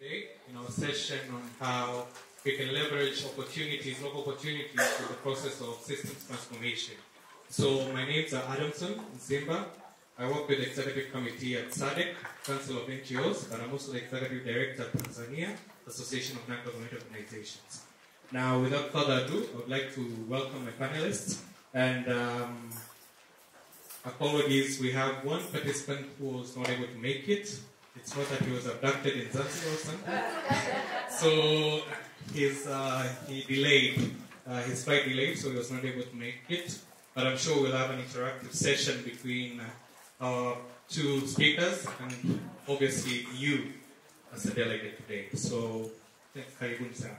today in our session on how we can leverage opportunities, local opportunities in the process of systems transformation. So my name's Adamson Zimba. I work with the Executive Committee at SADC, Council of NGOs, but I'm also the Executive Director at Tanzania, Association of Non-Governmental Organizations. Now, without further ado, I would like to welcome my panelists. And apologies, we have one participant who was not able to make it. It's not that he was abducted in Zanzibar or something. So he delayed, his flight delayed, so he was not able to make it. But I'm sure we'll have an interactive session between our two speakers and obviously you as a delegate today. So, thanks, karibuni sana.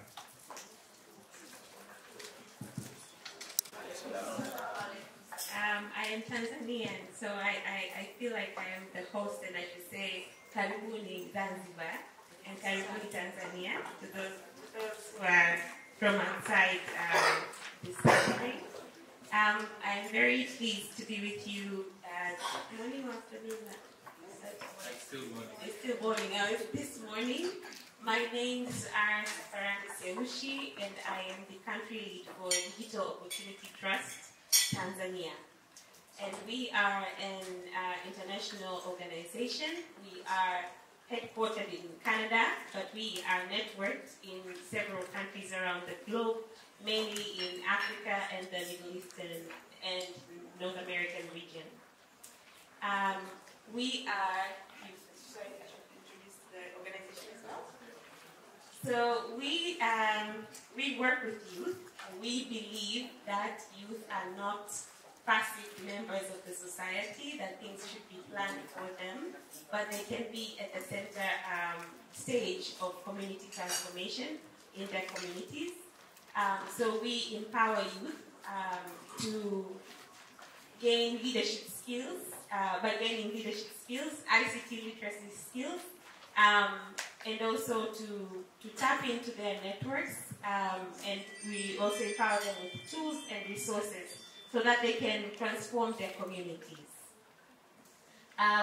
I am Tanzanian, so I feel like I am the host, and I should say karibuni Zanzibar and karibuni Tanzania to those who are from outside this country. I'm very pleased to be with you morning or afternoon. It's still morning. It's still morning. This morning. My names are Safarani Seushi, and I am the country lead for Digital Opportunity Trust Tanzania. And we are an international organization. We are headquartered in Canada, but we are networked in several countries around the globe, mainly in Africa and the Middle Eastern and North American region. We are, sorry, I should introduce the organization as well. So we work with youth. We believe that youth are not passive members of the society, that things should be planned for them, but they can be at the center stage of community transformation in their communities. So we empower youth to gain leadership skills, by gaining leadership skills, ICT literacy skills, and also to tap into their networks, and we also empower them with tools and resources so that they can transform their communities.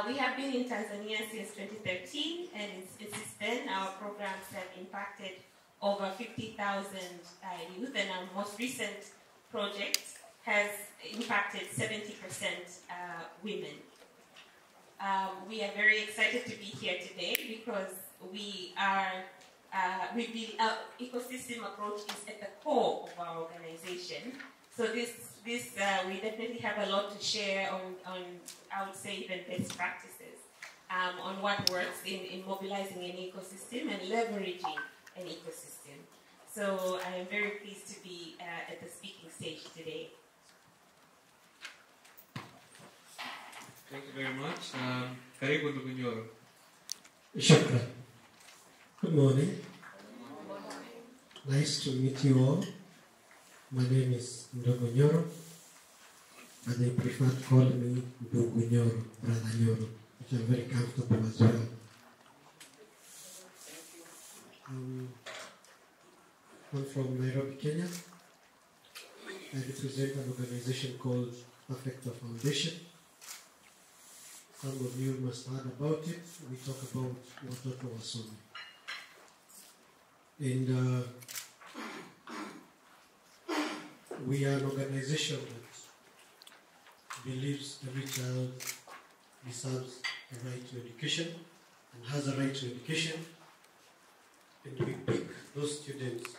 We have been in Tanzania since 2013, and since then our programs have impacted over 50,000 youth, and our most recent project has impacted 70% women. We are very excited to be here today because our ecosystem approach is at the core of our organization. So we definitely have a lot to share on I would say, even best practices on what works in mobilizing an ecosystem and leveraging an ecosystem. So I am very pleased to be at the speaking stage today. Thank you very much. Karibu ndugu Nyoro. Shukran. Good morning. Nice to meet you all. My name is Ndogo Nyoro, but they prefer to call me Ndugu Nyoro, Brother Nyoro, which I'm very comfortable as well. I'm from Nairobi, Kenya. I represent an organization called Perfecto Foundation. Some of you must have heard about it. We talk about watoto wasome. And we are an organization that believes every child deserves a right to education and has a right to education. And we pick those students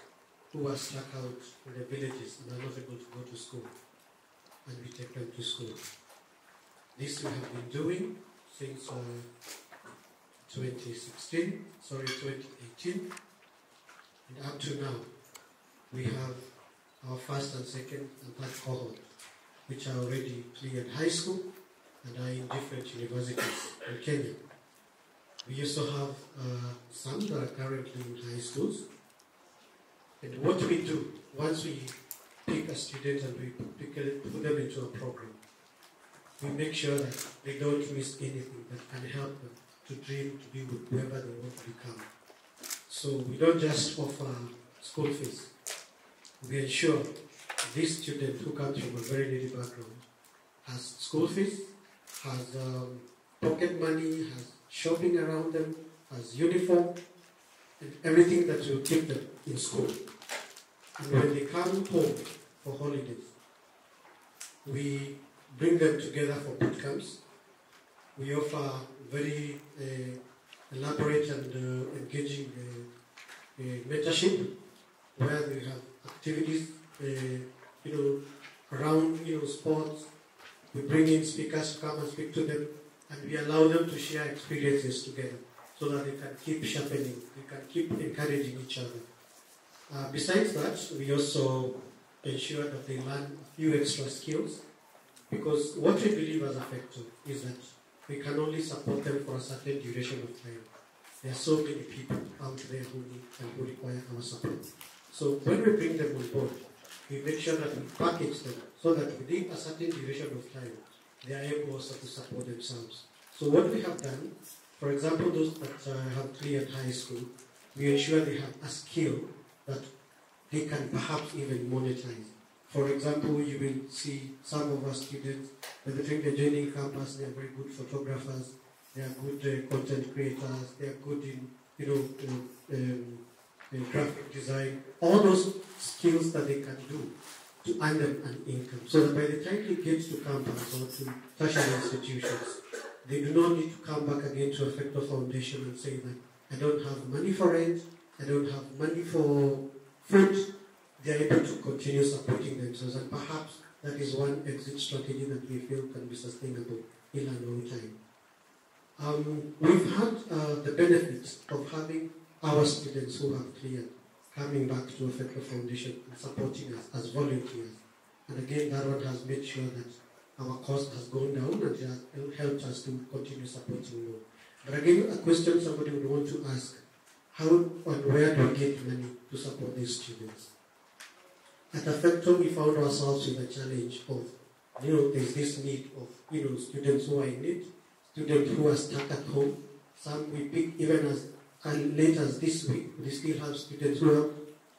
who are stuck out in the villages and are not able to go to school, and we take them to school. This we have been doing since 2018, and up to now, we have our first and second and third cohort, which are already cleared high school and are in different universities in Kenya. We also have some that are currently in high schools. And what we do, once we pick a student and we put them into a program, we make sure that they don't miss anything that can help them to dream to be whoever they want to become. So we don't just offer school fees. We ensure this student who comes from a very needy background has school fees, has pocket money, has shopping around them, has uniform, and everything that will keep them in school. And when they come home for holidays, we bring them together for boot camps. We offer very elaborate and engaging mentorship, where we have activities, around sports. We bring in speakers to come and speak to them, and we allow them to share experiences together, so that they can keep sharpening, they can keep encouraging each other. Besides that, we also ensure that they learn a few extra skills, because what we believe as Perfecto is that we can only support them for a certain duration of time. There are so many people out there who need and who require our support. So when we bring them on board, we make sure that we package them so that within a certain duration of time, they are able also to support themselves. So what we have done, for example, those that have cleared high school, we ensure they have a skill that they can perhaps even monetize. For example, you will see some of our students, by the time they're joining campus, they are very good photographers, they are good content creators, they are good in graphic design, all those skills that they can do to earn them an income. So that by the time they get to campus or to tertiary institutions, they do not need to come back again to Perfecto Foundation and say that I don't have money for rent, I don't have money for food. They are able to continue supporting themselves, and perhaps that is one exit strategy that we feel can be sustainable in a long time. We've had the benefits of having our students who have cleared coming back to Perfecto Foundation and supporting us as volunteers. And again, that one has made sure that our cost has gone down and it has helped us to continue supporting more. But again, a question somebody would want to ask, how and where do we get money to support these students? At Perfecto, we found ourselves with a challenge of, there's this need of, students who are in need, students who are stuck at home. Some we pick even as late as this week. We still have students who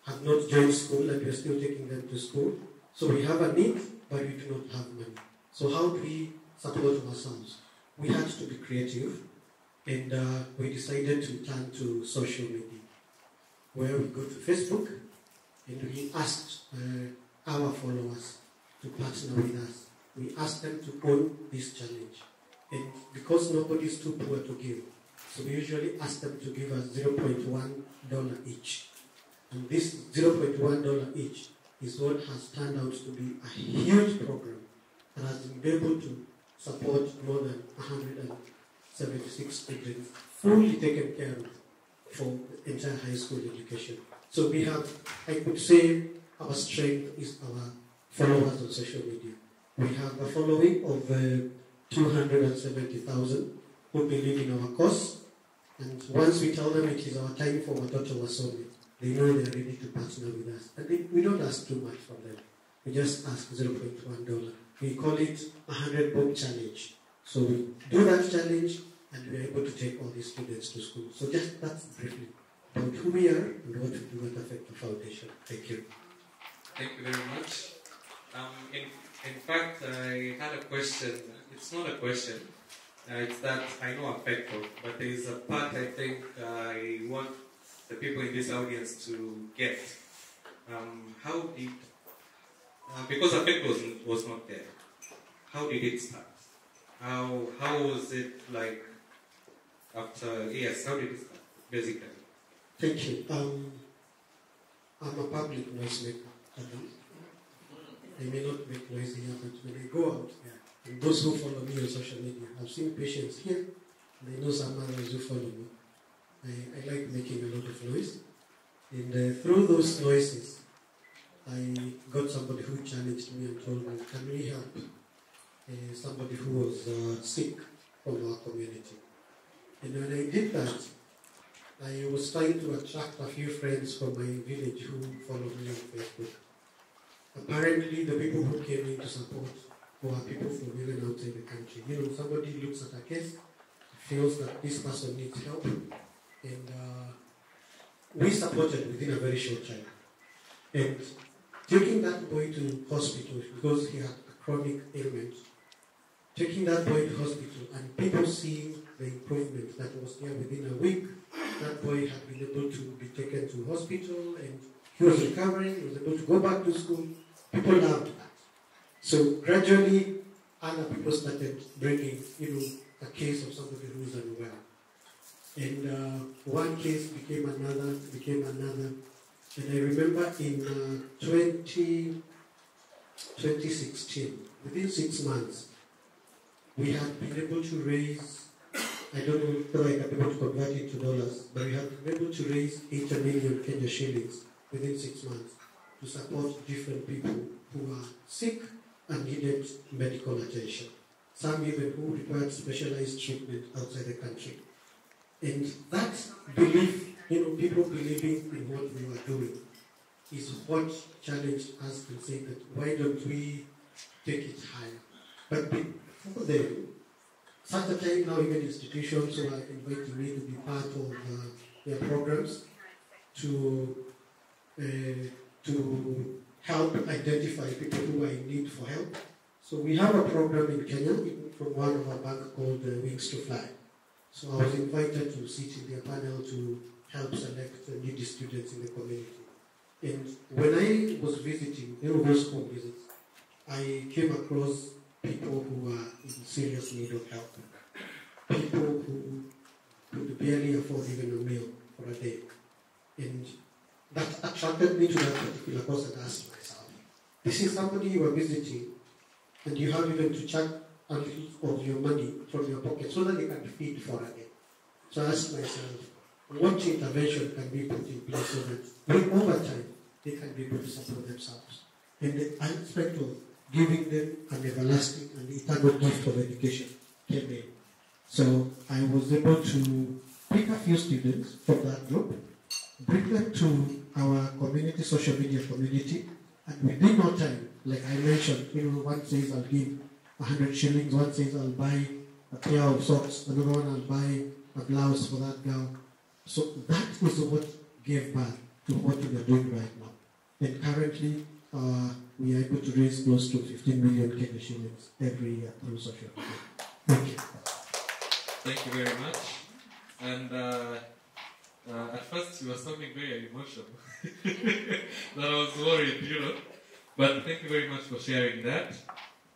have not joined school and we're still taking them to school. So we have a need, but we do not have money. So how do we support ourselves? We had to be creative, and we decided to turn to social media, where we go to Facebook, and we asked our followers to partner with us. We asked them to own this challenge. And because nobody is too poor to give, so we usually ask them to give us $0.1 each. And this $0.1 each is what has turned out to be a huge program and has been able to support more than 176 students fully taken care of for the entire high school education. So we have, I could say, our strength is our followers on social media. We have a following of 270,000 who believe in our cause. And once we tell them it is our time for Watoto Wasome, they know they are ready to partner with us. And we don't ask too much from them. We just ask $0.1. We call it 100 book challenge. So we do that challenge and we are able to take all these students to school. So just that's briefly about who we are and what we do at Perfecto Foundation. Thank you. Thank you very much. In fact, I had a question. It's not a question. It's that I know Perfecto, but there is a part I think I want the people in this audience to get. How did, because Perfecto was not there, how did it start? How was it like after, yes, how did it start, basically? Thank you. I'm a public noise maker. I may not make noise here, but when I go out there, and those who follow me on social media, I've seen patients here, and I know some others who follow me. I like making a lot of noise. And through those noises, I got somebody who challenged me and told me, can we help somebody who was sick from our community? And when I did that, I was trying to attract a few friends from my village who followed me on Facebook. Apparently, the people who came in to support were people from even outside the country. Somebody looks at a case, feels that this person needs help, and we supported within a very short time. And taking that boy to hospital because he had a chronic ailment, taking that boy to hospital and people seeing the improvement that was there within a week, that boy had been able to be taken to hospital and he was recovering, he was able to go back to school. People loved that. So gradually, other people started bringing, a case of somebody who is unwell. And one case became another. And I remember in 2016, within 6 months, we had been able to raise, I don't know if I can be able to convert it to dollars, but we had been able to raise 80 million Kenya shillings within 6 months to support different people who are sick and needed medical attention. Some even who required specialized treatment outside the country. And that belief, people believing in what we were doing is what challenged us and said that why don't we take it higher? But before then, such a time now even institutions who are inviting me to be part of their programs to help identify people who are in need for help. So we have a program in Kenya from one of our banks called Wings to Fly. So I was invited to sit in their panel to help select needy students in the community. And when I was visiting, those home visits, I came across people who were in serious need of help. People who could barely afford even a meal for a day. And that attracted me to that particular course and asked myself, this is somebody you are visiting and you have even to chuck a little of your money from your pocket so that they can feed for a day. So I asked myself, what intervention can be put in place so that over time they can be able to support themselves? And the aspect of giving them an everlasting and eternal gift of education came in. So I was able to pick a few students from that group, bring them to our community, social media community, and within no time, like I mentioned, one says I'll give 100 shillings, one says I'll buy a pair of socks, another one I'll buy a blouse for that girl. So that is what gave birth to what we are doing right now. And currently, we are able to raise close to 15 million Kenya shillings every year through social media. Thank you. Thank you very much. And at first you were sounding very emotional. That I was worried, But thank you very much for sharing that.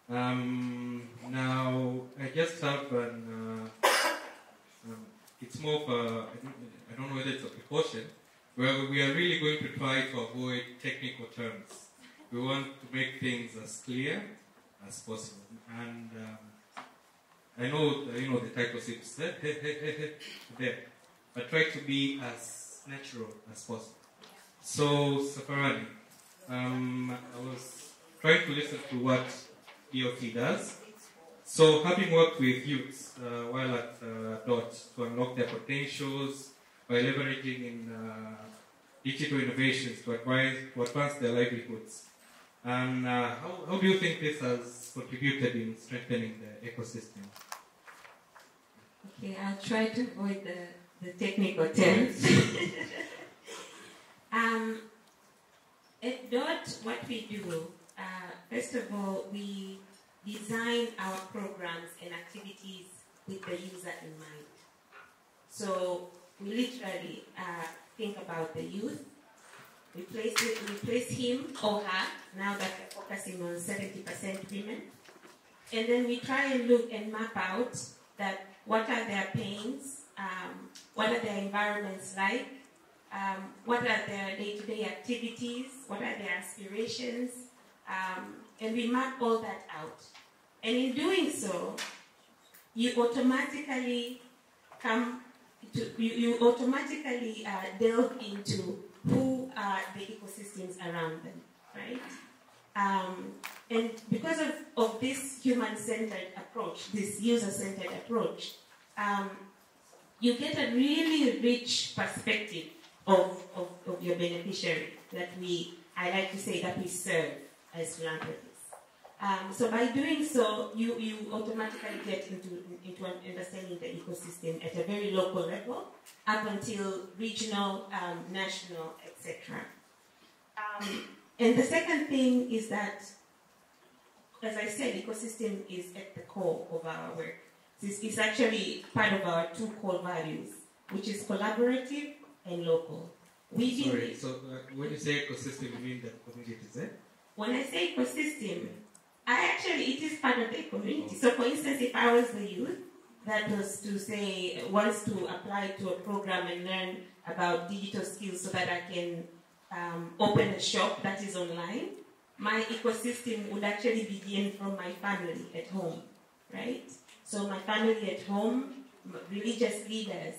Now, I just have it's more of a, I don't know whether it's a precaution, where we are really going to try to avoid technical terms. We want to make things as clear as possible. And I know, the title seems there, but try to be as natural as possible. So, Safarani, I was trying to listen to what DOT does. So, having worked with youths while at DOT to unlock their potentials by leveraging in digital innovations to advance their livelihoods, and how do you think this has contributed in strengthening the ecosystem? Okay, I'll try to avoid the technical terms. At DOT, what we do, first of all, we design our programs and activities with the user in mind. So we literally think about the youth. We place him or her, now that we're focusing on 70% women. And then we try and look and map out that what are their pains, what are their environments like, what are their day-to-day activities, what are their aspirations, and we map all that out. And in doing so, you automatically delve into who are the ecosystems around them, right? And because of this human-centered approach, this user-centered approach, you get a really rich perspective of your beneficiary that I like to say that we serve as philanthropists. So by doing so, you automatically get into understanding the ecosystem at a very local level, up until regional, national, etc. And the second thing is that, as I said, ecosystem is at the core of our work. It's actually part of our two core values. which is collaborative and local. Sorry, so when you say ecosystem, you mean the communities, eh? When I say ecosystem, it is part of the community. So for instance, if I was the youth that was to say, wants to apply to a program and learn about digital skills so that I can open a shop that is online, my ecosystem would actually begin from my family at home, right? So my family at home, religious leaders,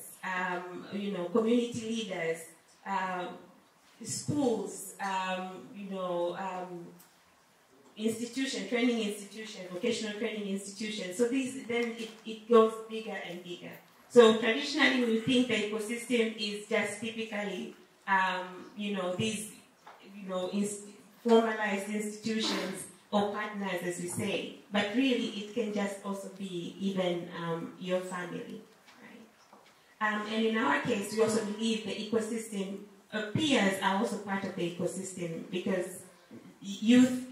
community leaders, schools, training institutions, vocational training institutions. So it goes bigger and bigger. So traditionally we think the ecosystem is just typically, these, formalized institutions or partners, as we say. But really it can just also be even your family, right? And in our case, we also believe the ecosystem, peers are also part of the ecosystem, because youth,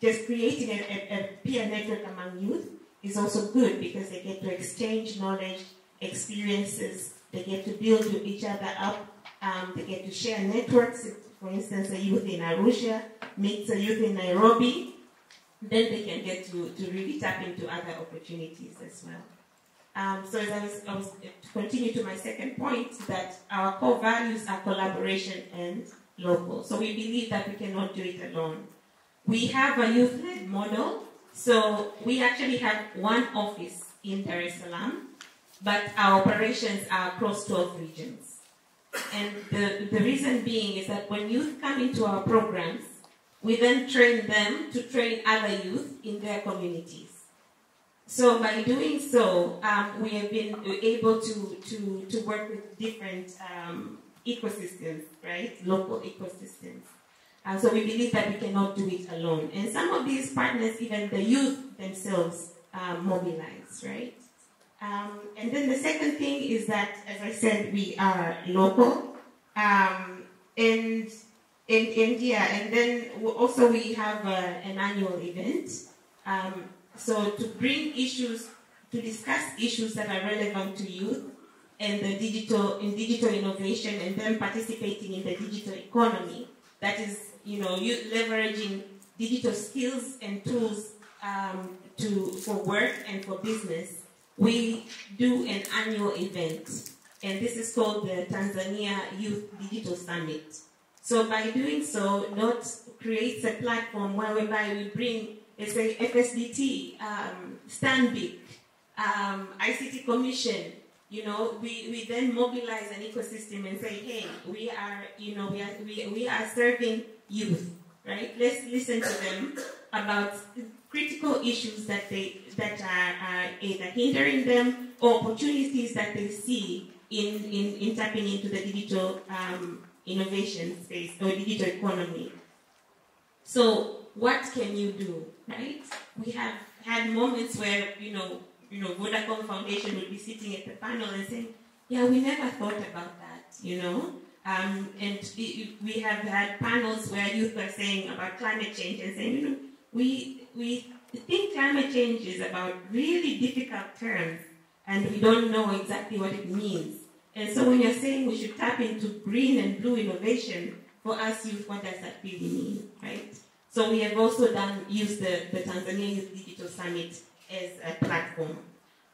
just creating a peer network among youth is also good, because they get to exchange knowledge, experiences, they get to build each other up, they get to share networks. For instance, a youth in Arusha meets a youth in Nairobi, then they can get to really tap into other opportunities as well. So as I was to continue to my second point, that our core values are collaboration and local. So we believe that we cannot do it alone. We have a youth-led model, so we actually have one office in Dar es Salaam, but our operations are across 12 regions. And the reason being is that when youth come into our programs, we then train them to train other youth in their communities. So by doing so, we have been able to work with different ecosystems, right? Local ecosystems. So we believe that we cannot do it alone. And some of these partners, even the youth themselves, mobilize, right? And then the second thing is that, as I said, we are local. And then also we have an annual event. So to bring issues, to discuss issues that are relevant to youth and the digital innovation, and them participating in the digital economy. That is, youth leveraging digital skills and tools for work and for business. We do an annual event, and this is called the Tanzania Youth Digital Summit. So by doing so, NOT creates a platform whereby we bring, let's say, FSDT, Stanbic, ICT Commission. We then mobilize an ecosystem and say, hey, we are serving youth, right? Let's listen to them about critical issues that are either hindering them or opportunities that they see in tapping into the digital innovation space or digital economy. So what can you do, right? We have had moments where, Vodacom Foundation would be sitting at the panel and saying, yeah, we never thought about that, And we have had panels where youth are saying about climate change and saying, we think climate change is about really difficult terms and we don't know exactly what it means. And so when you're saying we should tap into green and blue innovation, for us youth, what does that really mean, right? So we have also used the Tanzania Youth Digital Summit as a platform.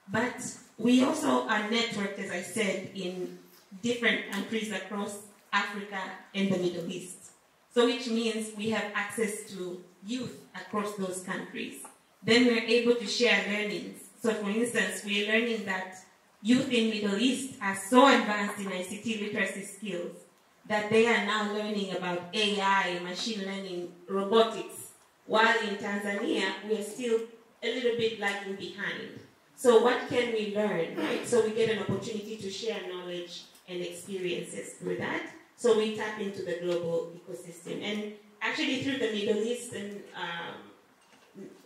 But we also are networked, as I said, in different countries across Africa and the Middle East. So which means we have access to youth across those countries. Then we're able to share learnings. So for instance, we're learning that youth in Middle East are so advanced in ICT literacy skills that they are now learning about AI, machine learning, robotics, while in Tanzania, we are still a little bit lagging behind. So what can we learn, right? So we get an opportunity to share knowledge and experiences through that. So we tap into the global ecosystem. And actually through the Middle East and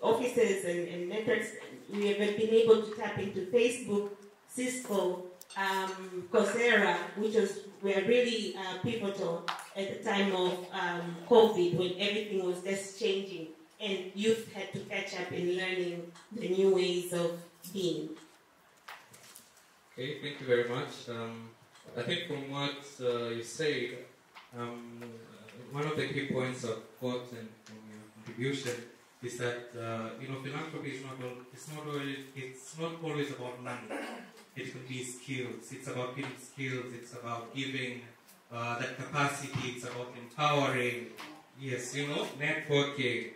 offices and networks, we have been able to tap into Facebook, Cisco, Coursera, which were really pivotal at the time of COVID, when everything was just changing and youth had to catch up in learning the new ways of being. Okay, thank you very much. I think from what you said, one of the key points of quote and from your contribution is that philanthropy is it's not always about money. It can be skills. It's about giving skills. It's about giving that capacity. It's about empowering. Yes, networking.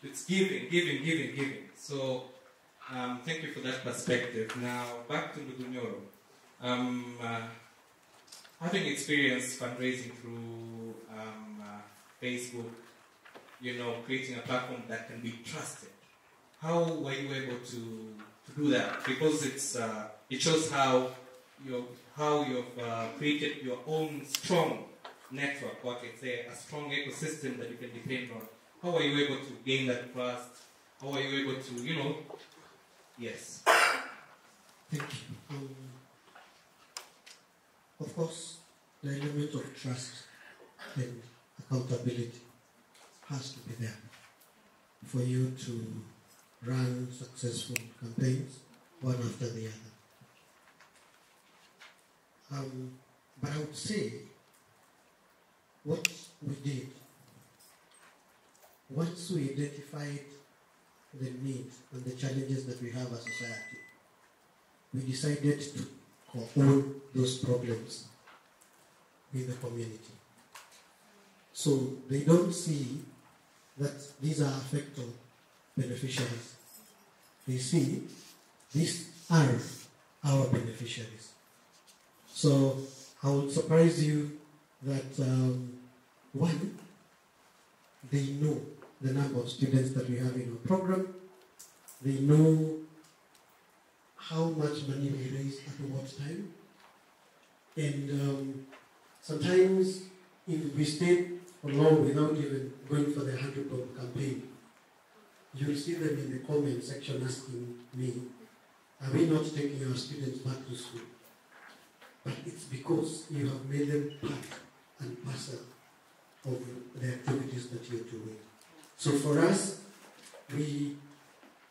It's giving. So, thank you for that perspective. Now, back to Lugunyoro. Having experienced fundraising through Facebook, creating a platform that can be trusted. How were you able to do that? Because it shows how you've created your own strong network, what it's a strong ecosystem that you can depend on. How are you able to gain that trust? How are you able to, yes. Thank you. Of course, the element of trust and accountability has to be there for you to run successful campaigns one after the other. But I would say what we did, once we identified the needs and the challenges that we have as a society, we decided to co-own those problems with the community. So they don't see that these are Perfecto beneficiaries. They see these are our beneficiaries. So I would surprise you that one, they know the number of students that we have in our program. They know how much money we raise at what time. And sometimes if we stay for long without even going for the 100 campaign, you'll see them in the comment section asking me, are we not taking our students back to school? But it's because you have made them part and parcel of the activities that you're doing. So for us, we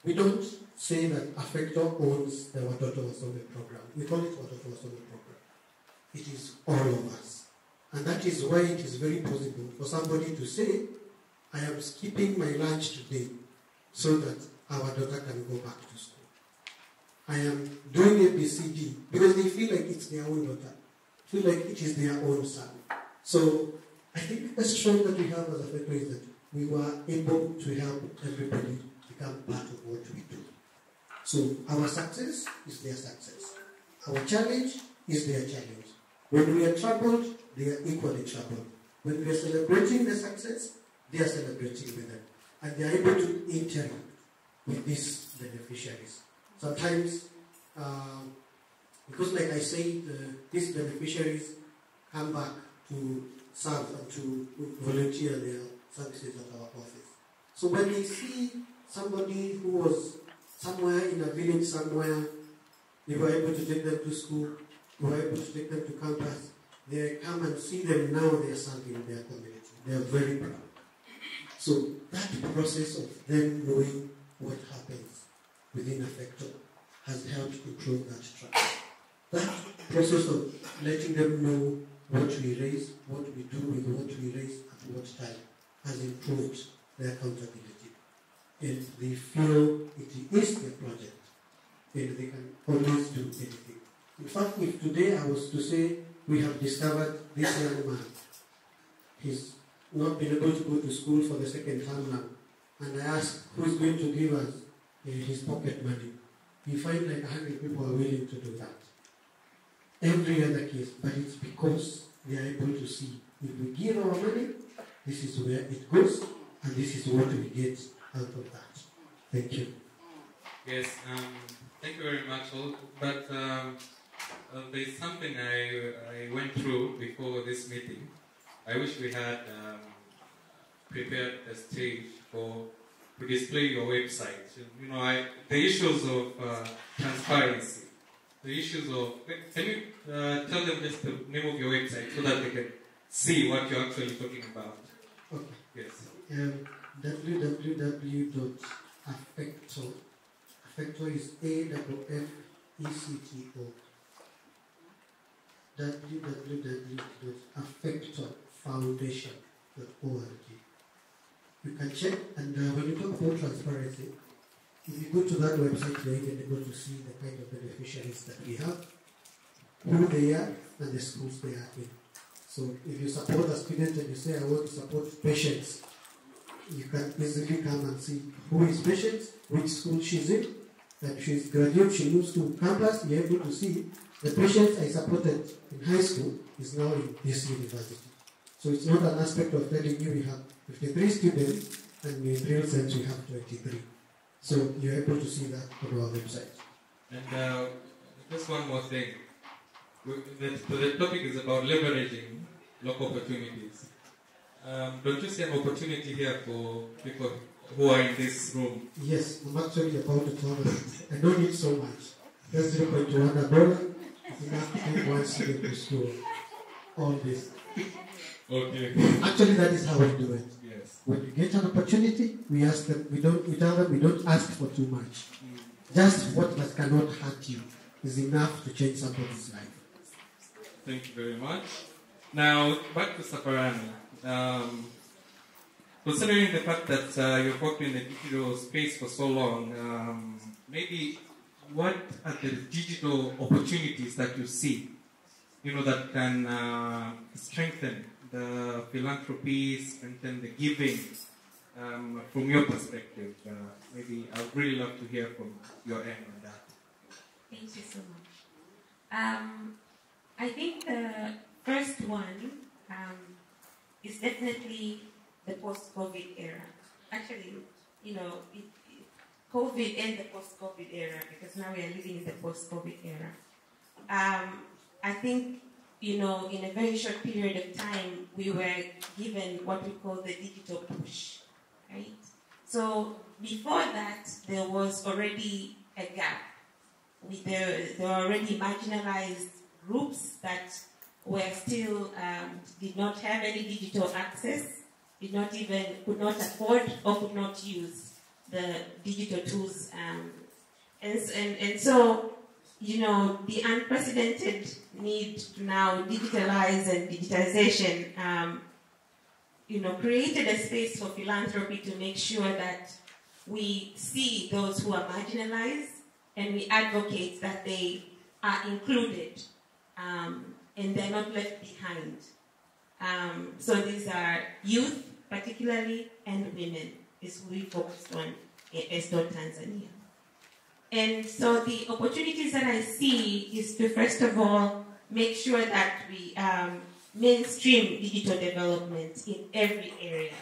don't say that Perfecto owns the Watoto Wasome program. We call it Watoto Wasome program. It is all of us. And that is why it is very possible for somebody to say, I am skipping my lunch today so that our daughter can go back to school. I am doing EAPC because they feel like it's their own daughter, feel like it is their own son. So I think the strength that we have as a Perfecto is that we were able to help everybody become part of what we do. So our success is their success. Our challenge is their challenge. When we are troubled, they are equally troubled. When we are celebrating the success, they are celebrating with them. And they are able to interact with these beneficiaries. Sometimes, because like I said, these beneficiaries come back to serve and to volunteer their services at our office. So when they see somebody who was somewhere in a village somewhere, they were able to take them to school, we were able to take them to campus, they come and see them now, they are serving their community. They are very proud. So that process of them knowing what happens within Perfecto has helped improve that trust. That process of letting them know what we raise, what we do with what we raise at what time, has improved their accountability. And they feel it is their project, and they can always do anything. In fact, if today I was to say, we have discovered this young man, he's not been able to go to school for the second time now, and I ask who is going to give us his pocket money, you find like 100 people are willing to do that. Every other case, but it's because they are able to see, if we give our money, this is where it goes, and this is what we get out of that. Thank you. Yes, thank you very much all. But there's something I went through before this meeting. I wish we had prepared a stage to display your website. The issues of transparency, the issues of... Can you tell them just the name of your website so that they can see what you're actually talking about? Okay. Yes. www.perfecto. Perfecto is AFFECTO www.perfectofoundation.org. You can check, and when you talk about transparency, if you go to that website, you're even able to see the kind of beneficiaries that we have, who they are, and the schools they are in. So if you support a student and you say, I want to support patients, you can easily come and see who is Patience, which school she's in, and she's graduate, she moves to campus, you're able to see the Patience I supported in high school is now in this university. So it's not an aspect of telling you we have 53 students, and in real sense we have 23. So you're able to see that on our website. And just one more thing. The topic is about leveraging local opportunities. Don't you see an opportunity here for people who are in this room? Yes, I'm actually about to tell them. I don't need so much. Just $0.1 is enough to take one student to school. All this. Okay. Actually, that is how we do it. Yes. When we get an opportunity, we ask them. We tell them we don't ask for too much. Just what that cannot hurt you is enough to change somebody's life. Thank you very much. Now, back to Safarani. Considering the fact that you've worked in the digital space for so long, maybe what are the digital opportunities that you see, that can strengthen the philanthropy, strengthen the giving, from your perspective? Maybe I'd really love to hear from your end on that. Thank you so much. I think the first one is definitely the post-COVID era. Actually, COVID and the post-COVID era, because now we are living in the post-COVID era. I think, in a very short period of time, we were given what we call the digital push, right? So before that, there was already a gap. There were already marginalized groups that were still did not have any digital access, could not afford or could not use the digital tools, and so the unprecedented need to now digitalize and digitization created a space for philanthropy to make sure that we see those who are marginalized and we advocate that they are included and they're not left behind. So these are youth, particularly, and women, is who we focused on in Eston, Tanzania. And so the opportunities that I see is to, first of all, make sure that we mainstream digital development in every area.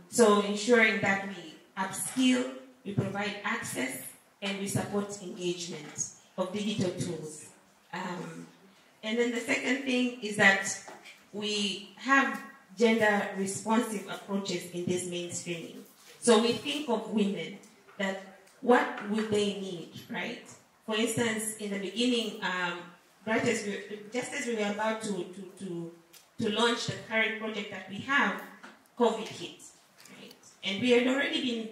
So ensuring that we upskill, we provide access, and we support engagement of digital tools. And then the second thing is that we have gender-responsive approaches in this mainstreaming. So we think of women, that what would they need, right? For instance, in the beginning, just as we were about to launch the current project that we have, COVID hit, right? And we had already been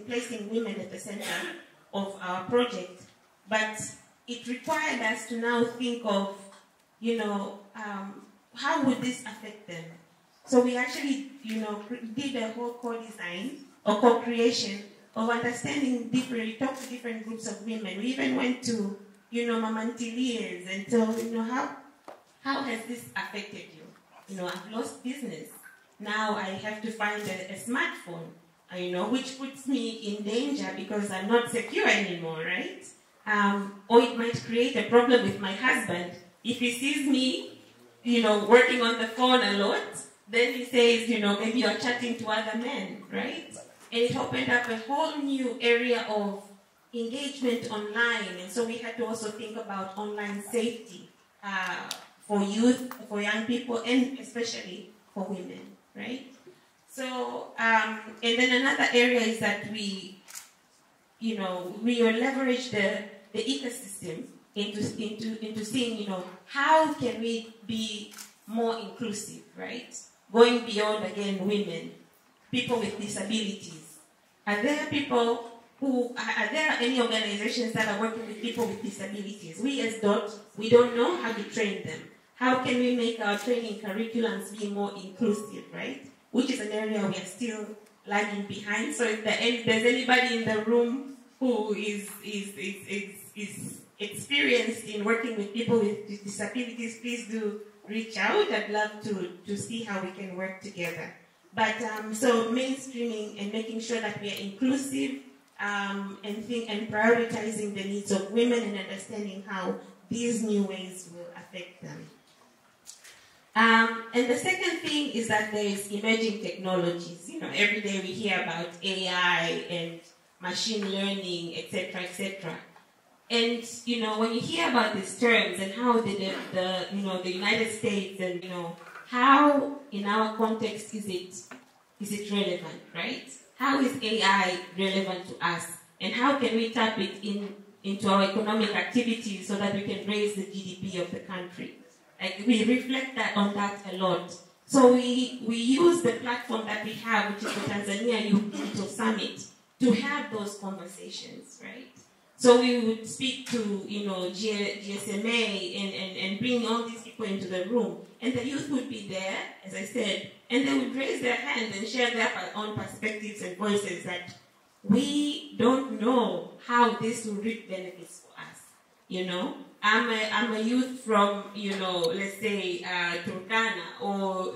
placing women at the center of our project, but it required us to now think of, how would this affect them? So we actually, did a whole co-design or co-creation of understanding we talked to different groups of women. We even went to, mamantiliers and so, how has this affected you? I've lost business. Now I have to find a smartphone, which puts me in danger because I'm not secure anymore, right? Or it might create a problem with my husband. If he sees me, working on the phone a lot, then he says, maybe you're chatting to other men, right? And it opened up a whole new area of engagement online. And so we had to also think about online safety for youth, for young people, and especially for women, right? So, and then another area is that we will leverage the ecosystem into seeing, how can we be more inclusive, right? Going beyond, again, women, people with disabilities. Are there people are there any organizations that are working with people with disabilities? We as DOT, we don't know how to train them. How can we make our training curriculums be more inclusive, right? Which is an area we are still lagging behind. So if there's anybody in the room who is experienced in working with people with disabilities, please do reach out. I'd love to see how we can work together. But so mainstreaming and making sure that we are inclusive and prioritizing the needs of women and understanding how these new ways will affect them. And the second thing is that there is emerging technologies. You know, every day we hear about AI and machine learning, etc., etc. And you know, when you hear about these terms and how the United States and how in our context is it relevant, right? How is AI relevant to us, and how can we tap it into our economic activities so that we can raise the GDP of the country? Like, we reflect on that a lot. So we use the platform that we have, which is the Tanzania Youth Digital Summit, to have those conversations, right? So we would speak to, GSMA and bring all these people into the room. And the youth would be there, as I said, and they would raise their hands and share their own perspectives and voices that we don't know how this will reap benefits for us, I'm a youth from, let's say, Turkana, or,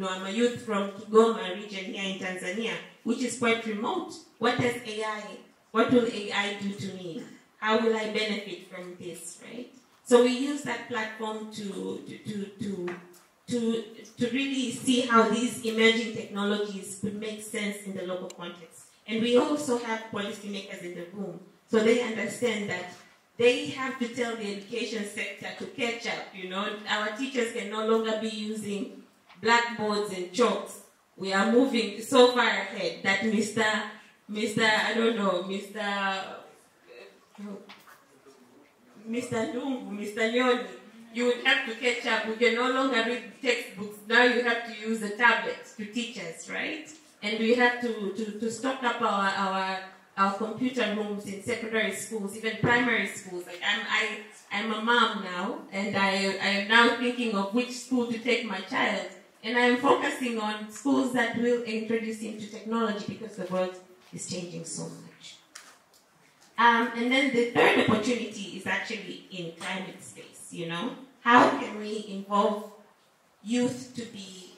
I'm a youth from Kigoma region here in Tanzania, which is quite remote. What will AI do to me? How will I benefit from this, right? So we use that platform to really see how these emerging technologies could make sense in the local context. And we also have policymakers in the room, so they understand that they have to tell the education sector to catch up. Our teachers can no longer be using blackboards and chalks. We are moving so far ahead that Mr. Ndungu, Mr. Nyoni, you would have to catch up. We can no longer read textbooks. Now you have to use the tablets to teach us, right? And we have to stock up our computer rooms in secondary schools, even primary schools. Like I'm a mom now, and I am now thinking of which school to take my child. And I'm focusing on schools that will introduce him to technology because the world is changing so much. And then the third opportunity is actually in climate space, How can we involve youth to be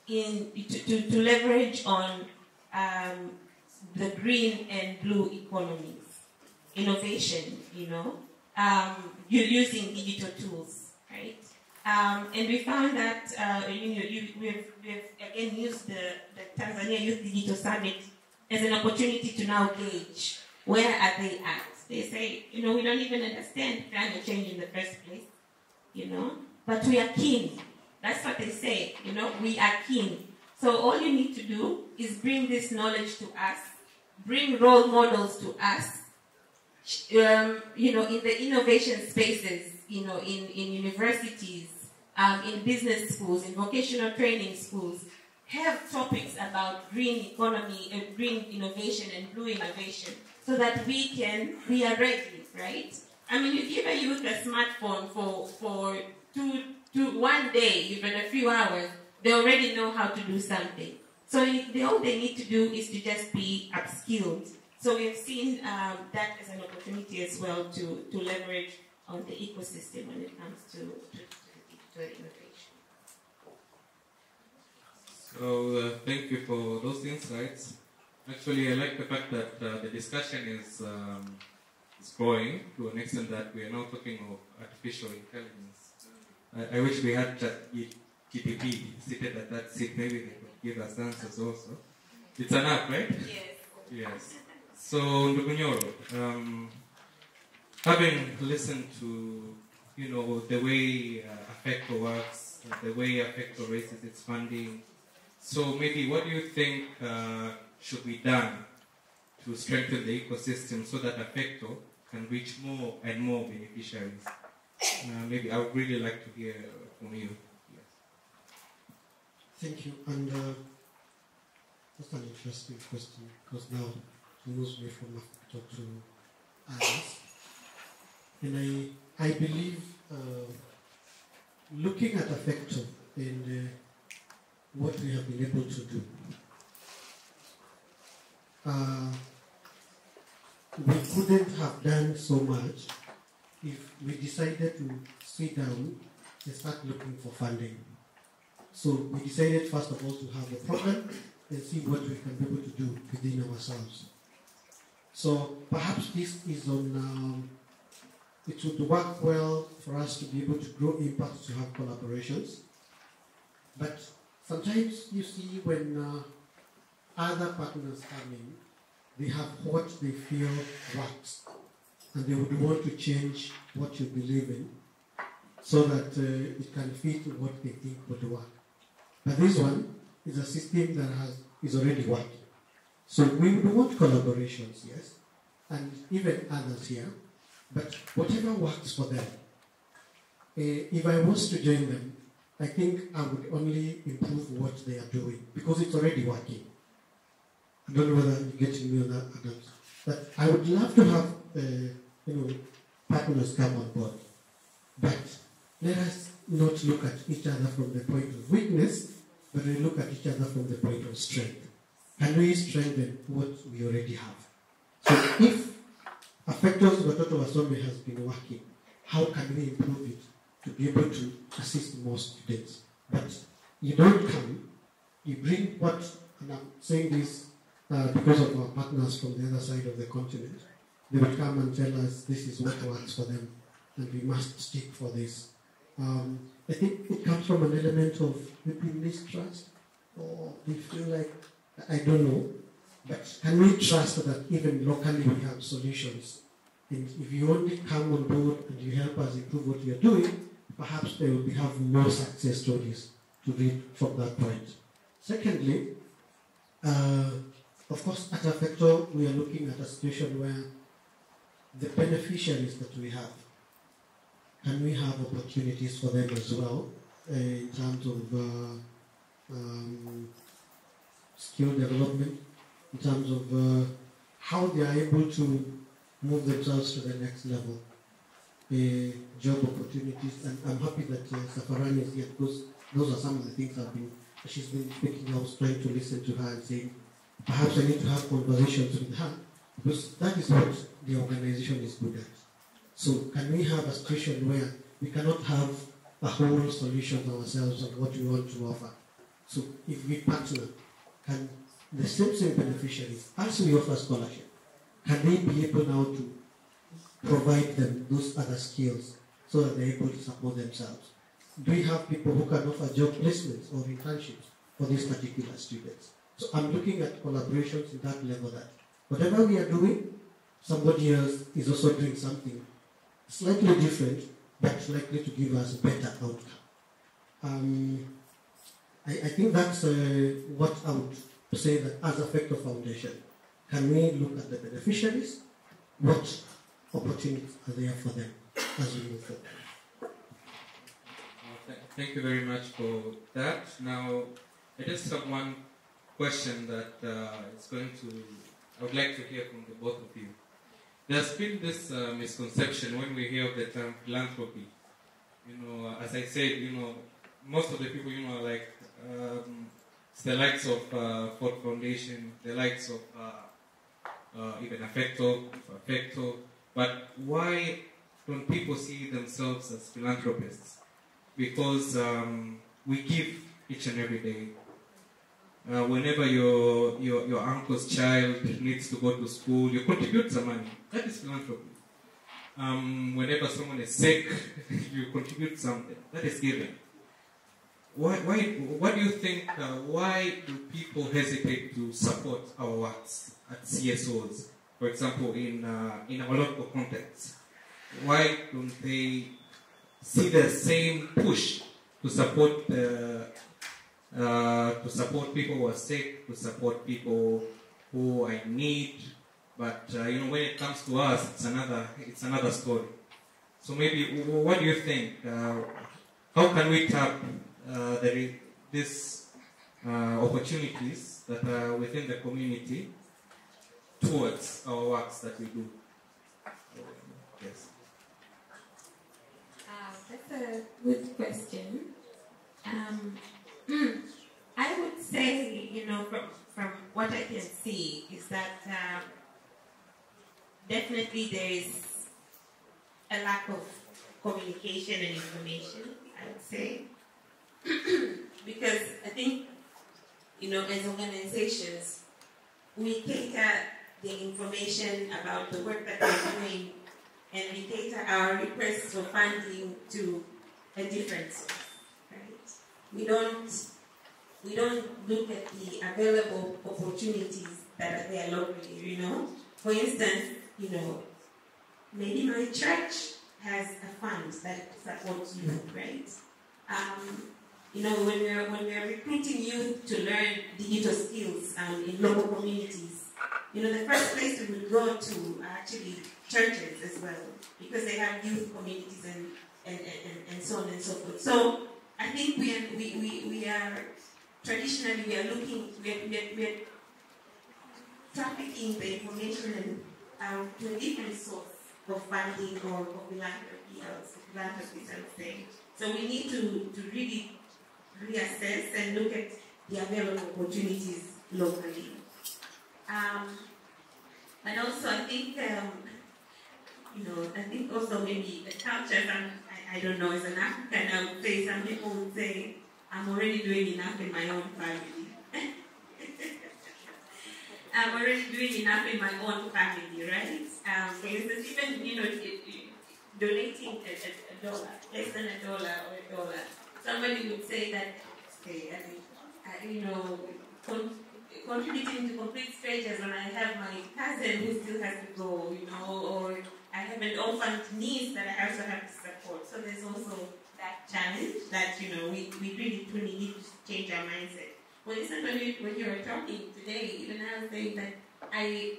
to leverage on the green and blue economies, innovation, using digital tools, right? And we found that we've again used the Tanzania Youth Digital Summit as an opportunity to now gauge where are they at. They say, we don't even understand climate change in the first place, but we are keen. That's what they say, we are keen. So all you need to do is bring this knowledge to us, bring role models to us, in the innovation spaces, in universities, in business schools, in vocational training schools, have topics about green economy and green innovation and blue innovation so that we are ready, right? I mean, you give a youth a smartphone for 1 day, even a few hours, they already know how to do something. So all they need to do is to just be upskilled. So we've seen that as an opportunity as well to leverage on the ecosystem when it comes to innovation. So thank you for those insights. Actually, I like the fact that the discussion is growing to an extent that we are now talking of artificial intelligence. I wish we had GTP seated at that seat. Maybe they could give us answers also. It's an app, right? Yes. Yes. So, Ndugunyoro, having listened to, the way Perfecto works, the way Perfecto raises its funding, so maybe what do you think should be done to strengthen the ecosystem so that Perfecto can reach more and more beneficiaries? Maybe I would really like to hear from you. Yes. Thank you. And that's an interesting question, because now moves me from Perfecto to others. And I believe looking at Perfecto and what we have been able to do, we couldn't have done so much if we decided to sit down and start looking for funding. So we decided first of all to have a program and see what we can be able to do within ourselves. So perhaps this is on, it would work well for us to be able to grow impact, to have collaborations. But sometimes you see when other partners come in, they have what they feel works, and they would want to change what you believe in so that it can fit what they think would work. But this one is a system that is already working. So we would want collaborations, yes, and even others here, but whatever works for them. If I was to join them, I think I would only improve what they are doing because it's already working. I don't know whether you're getting me on that, Adam. But I would love to have partners come on board. But let us not look at each other from the point of weakness, but we look at each other from the point of strength. Can we strengthen what we already have? So if Perfecto's Watoto Wasome has been working, how can we improve it to be able to assist more students? But you don't come, you bring what, and I'm saying this because of our partners from the other side of the continent, they would come and tell us this is what works for them, and we must stick for this. I think it comes from an element of maybe mistrust, or they feel like, I don't know, but can we trust that even locally we have solutions? And if you only come on board and you help us improve what we are doing, perhaps they will have more success stories to read from that point. Secondly, of course, at Perfecto, we are looking at a situation where the beneficiaries that we have, can we have opportunities for them as well in terms of skill development, in terms of how they are able to move themselves to the next level, job opportunities. And I'm happy that Safarani is here because those are some of the things she's been speaking. I was trying to listen to her and saying, perhaps I need to have conversations with her because that is what the organization is good at. So can we have a situation where we cannot have a whole solution ourselves of what we want to offer? So if we partner, can the same beneficiaries, as we offer scholarship, can they be able now to provide them those other skills so that they're able to support themselves? Do we have people who can offer job placements or internships for these particular students? So I'm looking at collaborations in that level that whatever we are doing, somebody else is also doing something slightly different, but likely to give us a better outcome. I think that's what I would say that as a Perfecto Foundation, can we look at the beneficiaries? What opportunities are there for them as we move forward? Thank you very much for that. Now, I just have one question that I would like to hear from the both of you. There's been this misconception when we hear of the term philanthropy. As I said, most of the people, like it's the likes of Ford Foundation, the likes of even Perfecto. But why don't people see themselves as philanthropists? Because we give each and every day. Whenever your uncle's child needs to go to school, you contribute some money. That is philanthropy. Whenever someone is sick, you contribute something. That is giving. What do you think, why do people hesitate to support our works at CSOs? For example, in our local context. Why don't they see the same push to support people who are sick, to support people who are in need? But when it comes to us, it's another story. So maybe, what do you think? How can we tap these opportunities that are within the community towards our works that we do. Yes. That's a good question. I would say, from what I can see, is that definitely there is a lack of communication and information, I would say. Because I think, as organizations, we cater the information about the work that we're doing, and we cater our requests for funding to a different source, right? We don't look at the available opportunities that are there locally, For instance, maybe my church has a fund that supports youth, right? When we're recruiting youth to learn digital skills in local communities, the first place we would go to are actually churches as well, because they have youth communities and so on and so forth. So I think we are traditionally we are trafficking the information to a different source of funding or philanthropy, I would say. So we need to really reassess and look at the available opportunities locally. And also I think, I think also maybe the culture, I don't know, as an African, I would say, some people would say, I'm already doing enough in my own family. I'm already doing enough in my own family, right? For instance, even, donating a dollar, less than $1 or $1, somebody would say that, contributing to complete strangers when I have my cousin who still has to go, or I have an orphaned niece that I also have to support. So there's also that challenge that, we really need to change our mindset. For instance, when you were talking today, even I was saying that I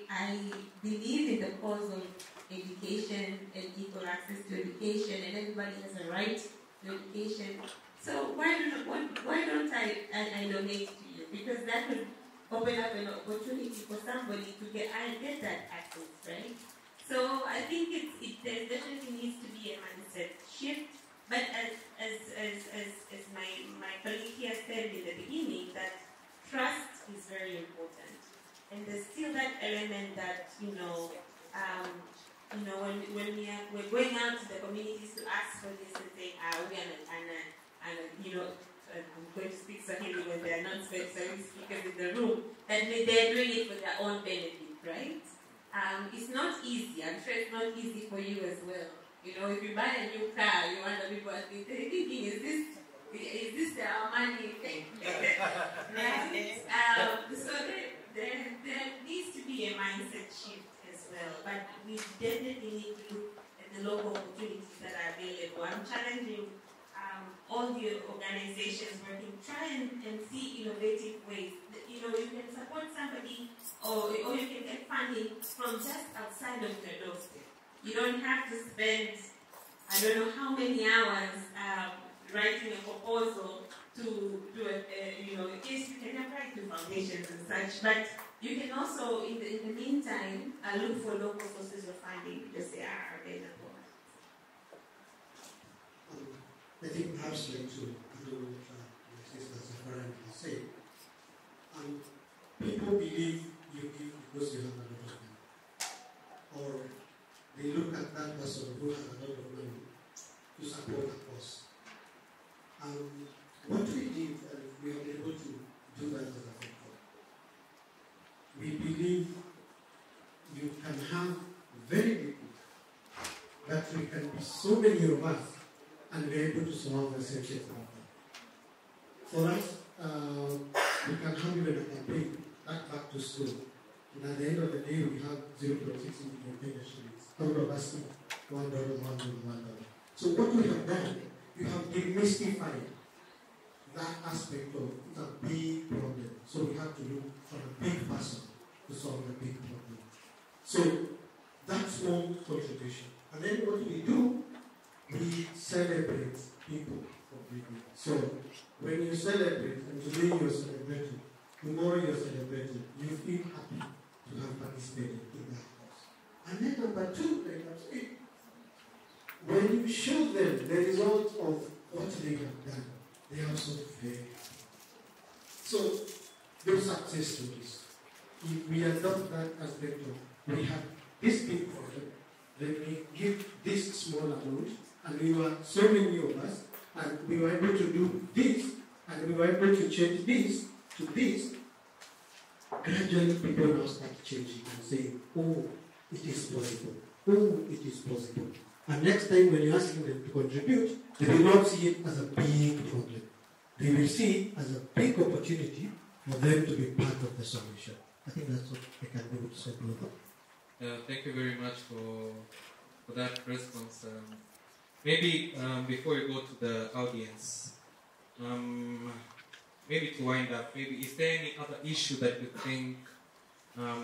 believe in the cause of education and equal access to education, and everybody has a right to education. So why don't I donate to you? Because that would open up an opportunity for somebody to get that access, right? So I think there definitely needs to be a mindset shift. But as my colleague here said in the beginning, that trust is very important, and there's still that element that when we're going out to the communities to ask for this and saying, I'm going to speak Swahili when there are non-Swahili speakers in the room, that they're doing it for their own benefit, right? It's not easy. I'm sure it's not easy for you as well. If you buy a new car, you want the people thinking, is this our money thing? Right? So there needs to be a mindset shift as well. But we definitely need to look at the local opportunities that are available. I'm challenging all the organizations working, try and see innovative ways. You can support somebody or you can get funding from just outside of your doorstep. You don't have to spend, I don't know how many hours writing a proposal to yes, you can apply to foundations and such, but you can also, in the meantime, look for local sources of funding because they are available. I think perhaps like to do what my sister Safari has said. People believe you give because you have a lot of money. Or they look at that person who has a lot of money to support a cause. What we did, and we are able to do that as a factor, we believe you can have very little, that we can be so many of us and we're able to solve the same shit problem. For us, we can have even a campaign back to school. And at the end of the day, we have 0.6 million shillings. All of us know $1. So what we have done, we have demystified that aspect of it's a big problem. So we have to look for a big person to solve the big problem. So that's one contribution. And then what we do, we celebrate people for giving. So when you celebrate, and today you're celebrating, tomorrow you're celebrating, you feel happy to have participated in that course. And then number two, like I'm saying, when you show them the result of what they have done, they are so very happy. So, those success stories, if we adopt that aspect of, we have this big problem, then we give this small amount, and we were so many of us, and we were able to do this, and we were able to change this to this. Gradually, people now start changing and saying, oh, it is possible. Oh, it is possible. And next time when you're asking them to contribute, they will not see it as a big problem. They will see it as a big opportunity for them to be part of the solution. I think that's what I can do to say about that. Thank you very much for that response. Maybe before you go to the audience, maybe to wind up, maybe is there any other issue that you think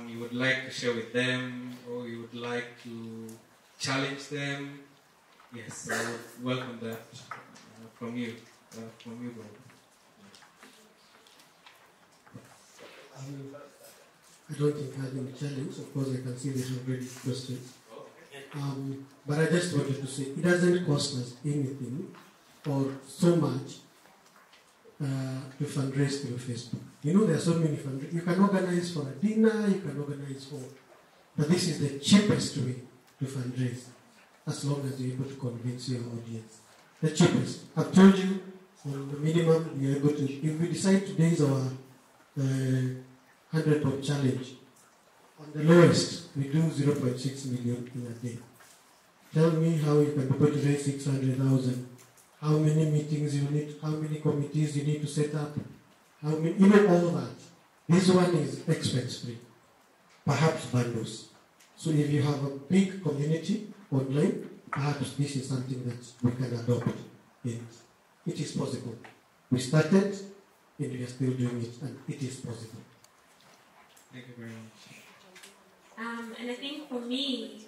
you would like to share with them, or you would like to challenge them? Yes, I would welcome that from you, Bob. I don't think I have any challenge. Of course, I can see there's already questions. But I just wanted to say, it doesn't cost us anything or so much to fundraise through Facebook. You know, there are so many fundraisers. You can organize for a dinner, you can organize for... But this is the cheapest way to fundraise, as long as you're able to convince your audience. The cheapest. I've told you, on the minimum, we are able to... If we decide today is our 100 Bob challenge, on the lowest, we do 0.6 million in a day. Tell me how you can be able to raise 600,000. How many meetings you need, how many committees you need to set up, how many, you know, all that. This one is expense-free, perhaps bundles. So if you have a big community online, perhaps this is something that we can adopt. It is possible. We started, and we are still doing it, and it is possible. Thank you very much. And I think for me,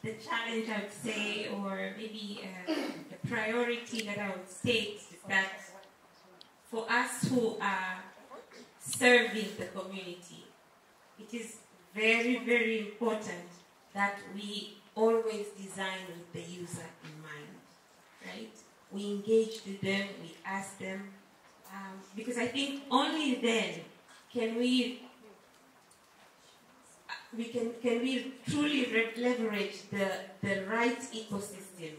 the challenge I would say, or maybe the priority that I would state, is that for us who are serving the community, it is very, very important that we always design with the user in mind, right? We engage with them, we ask them, because I think only then can we truly leverage the right ecosystem,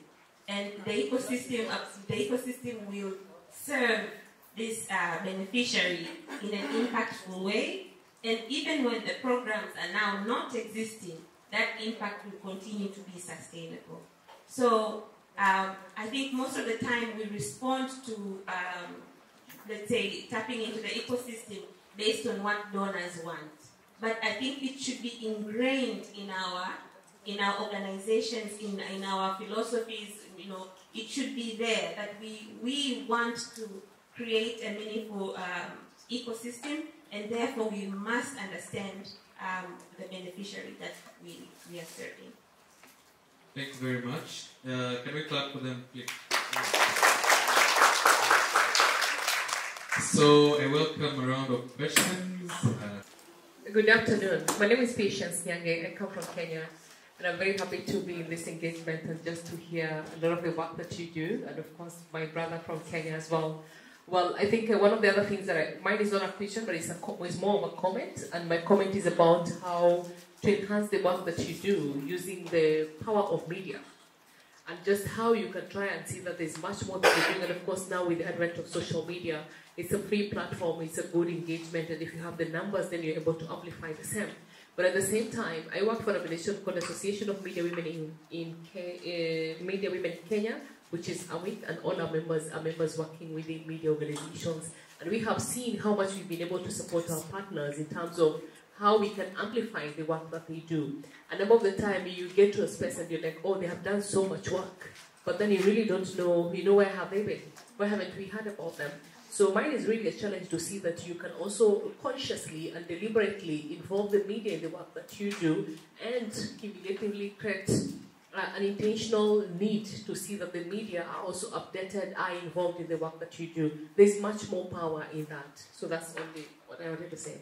and the ecosystem will serve this beneficiary in an impactful way, and even when the programs are now not existing, that impact will continue to be sustainable. So I think most of the time we respond to, let's say, tapping into the ecosystem based on what donors want. But I think it should be ingrained in our organizations, in our philosophies. You know, it should be there that we want to create a meaningful ecosystem, and therefore we must understand the beneficiary that we are serving. Thank you very much. Can we clap for them, please? So I welcome a round of questions. Good afternoon. My name is Patience Nyange. I come from Kenya, and I'm very happy to be in this engagement and just to hear a lot of the work that you do, and of course my brother from Kenya as well. Well, I think one of the other things that mine is not a question, but it's more of a comment, and my comment is about how to enhance the work that you do using the power of media, and just how you can try and see that there's much more that you're doing. And of course now with the advent of social media, it's a free platform, it's a good engagement, and if you have the numbers, then you're able to amplify the same. But at the same time, I work for an organization called Association of Media Women Media Women Kenya, which is AWIC, and all our members are members working within media organizations. And we have seen how much we've been able to support our partners in terms of how we can amplify the work that they do. And some of the time, you get to a space and you're like, oh, they have done so much work. But then you really don't know, where have they been? Where haven't we heard about them? So mine is really a challenge to see that you can also consciously and deliberately involve the media in the work that you do, and cumulatively create an intentional need to see that the media are also updated, are involved in the work that you do. There's much more power in that. So that's only what I wanted to say.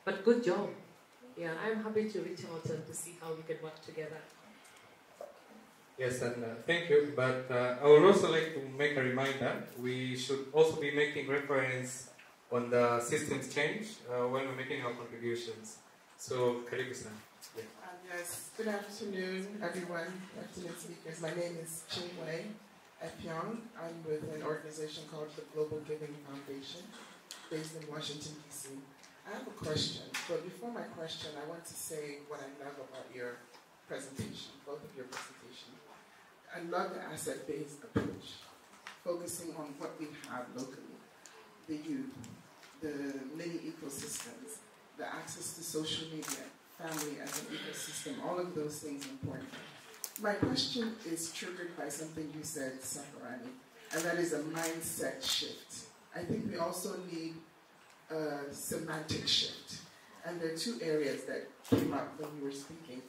But good job. yeah, I'm happy to reach out and to see how we can work together. Yes, and thank you. But I would also like to make a reminder. We should also be making reference on the systems change when we're making our contributions. So, Karibu-san. Yeah. Yes, good afternoon, everyone. Good afternoon, speakers. My name is Chinwei Epyong. I'm with an organization called the Global Giving Foundation, based in Washington, D.C. I have a question, but before my question, I want to say what I love about your presentation, both of your presentations. I love the asset-based approach, focusing on what we have locally, the youth, the many ecosystems, the access to social media, family as an ecosystem, all of those things are important. My question is triggered by something you said, Safarani, and that is a mindset shift. I think we also need a semantic shift. And there are two areas that came up when you were speaking.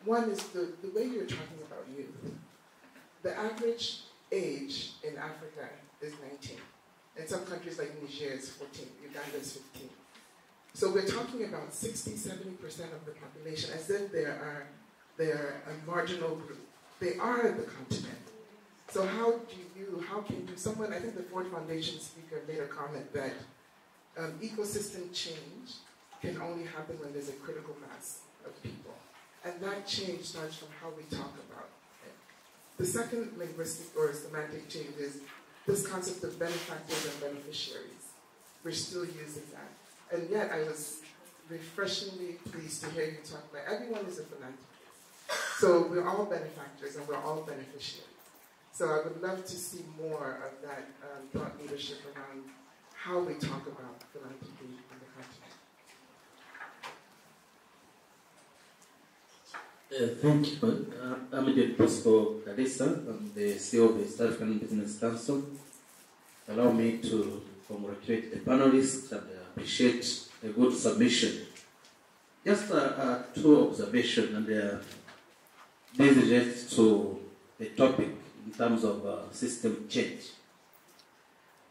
One is the way you were talking about youth. The average age in Africa is 19. In some countries like Niger is 14, Uganda is 15. So we're talking about 60, 70% of the population as if they're a marginal group. They are the continent. So how can you, someone, I think the Ford Foundation speaker made a comment that ecosystem change can only happen when there's a critical mass of people. And that change starts from how we talk about it. The second linguistic or semantic change is this concept of benefactors and beneficiaries. We're still using that. And yet I was refreshingly pleased to hear you talk about everyone is a philanthropist. So we're all benefactors and we're all beneficiaries. So I would love to see more of that thought leadership around how we talk about philanthropy in the continent. Thank you. I'm the Principal Kadisa. I'm the CEO of the East African Business Council. Allow me to congratulate the panelists and appreciate a good submission. Just two observations, and this relates to the topic in terms of system change.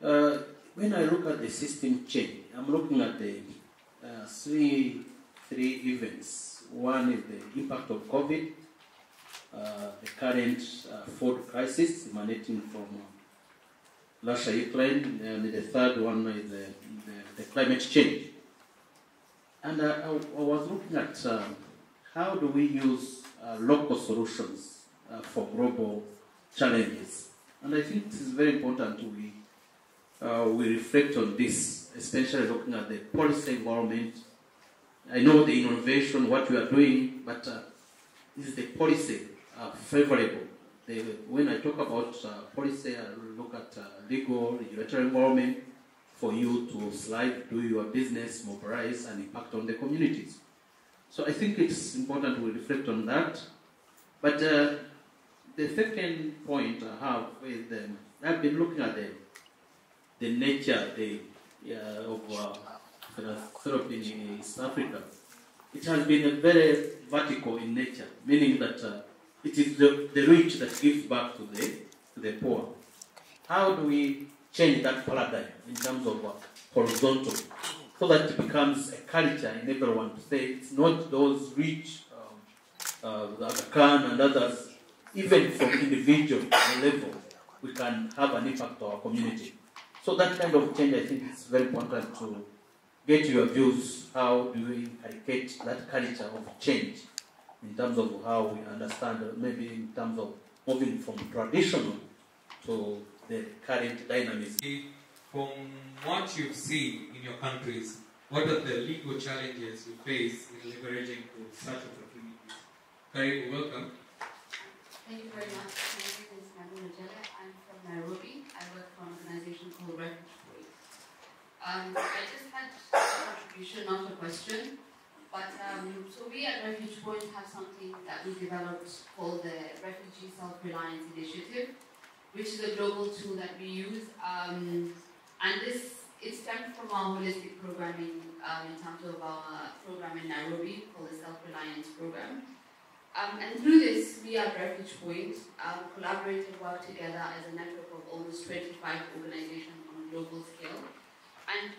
When I look at the system change, I'm looking at the three events. One is the impact of COVID, the current food crisis emanating from Russia, Ukraine, and the third one is the climate change. And I was looking at how do we use local solutions for global challenges. And I think this is very important we reflect on this, especially looking at the policy environment. I know the innovation, what we are doing, but is the policy favorable? When I talk about policy, I look at legal, regulatory environment for you to thrive, do your business, mobilize, and impact on the communities. So I think it's important we reflect on that. But the second point I have is I've been looking at the nature of philanthropy in East Africa. It has been very vertical in nature, meaning that it is the rich that gives back to the poor. How do we change that paradigm in terms of horizontal, so that it becomes a culture in everyone to say it's not those rich, the Khan and others, even from individual level, we can have an impact on our community. So that kind of change, I think, is very important to get your views. How do we inculcate that culture of change in terms of how we understand, maybe in terms of moving from traditional to the current dynamics? From what you've seen in your countries, what are the legal challenges you face in leveraging to such opportunities? Karibu, welcome. Thank you very much. My name is Mamu Najela. I'm from Nairobi. I work for an organization called Refugee. I just had a contribution, not a question. But so we at Refuge Point have something that we developed called the Refugee Self-Reliance Initiative, which is a global tool that we use. And it stemmed from our holistic programming in terms of our program in Nairobi called the Self-Reliance Program. And through this, we at Refuge Point collaborate and work together as a network of almost 25 organizations on a global scale. And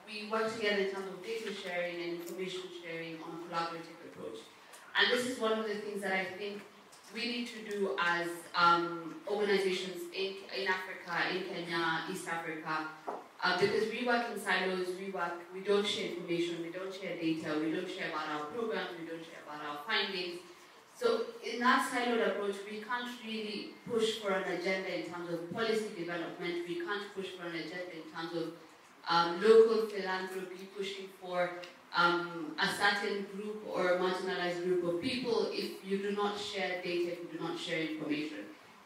we work together in terms of data sharing and information sharing on a collaborative approach. And this is one of the things that I think we need to do as organizations in Africa, in Kenya, East Africa, because we work in silos, we don't share information, we don't share data, we don't share about our programs, we don't share about our findings. So in that siloed approach, we can't really push for an agenda in terms of policy development, we can't push for an agenda in terms of local philanthropy, pushing for a certain group or a marginalized group of people if you do not share data, if you do not share information.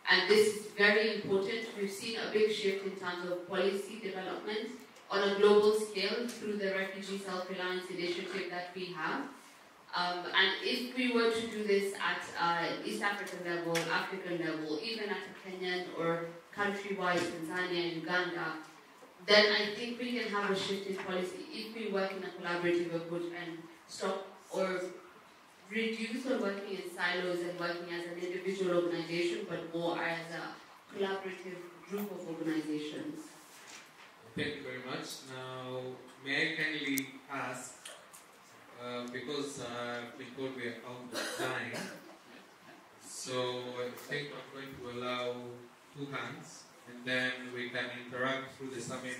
And this is very important. We've seen a big shift in terms of policy development on a global scale through the Refugee Self-Reliance Initiative that we have. And if we were to do this at East African level, African level, even at a Kenyan or country-wide, Tanzania, Uganda, then I think we can have a shift in policy if we work in a collaborative approach and stop or reduce on working in silos and working as an individual organization, but more as a collaborative group of organizations. Thank you very much. Now, may I kindly ask, because I've been told we are out of time, so I think I'm going to allow 2 hands, and then we can interact through the summit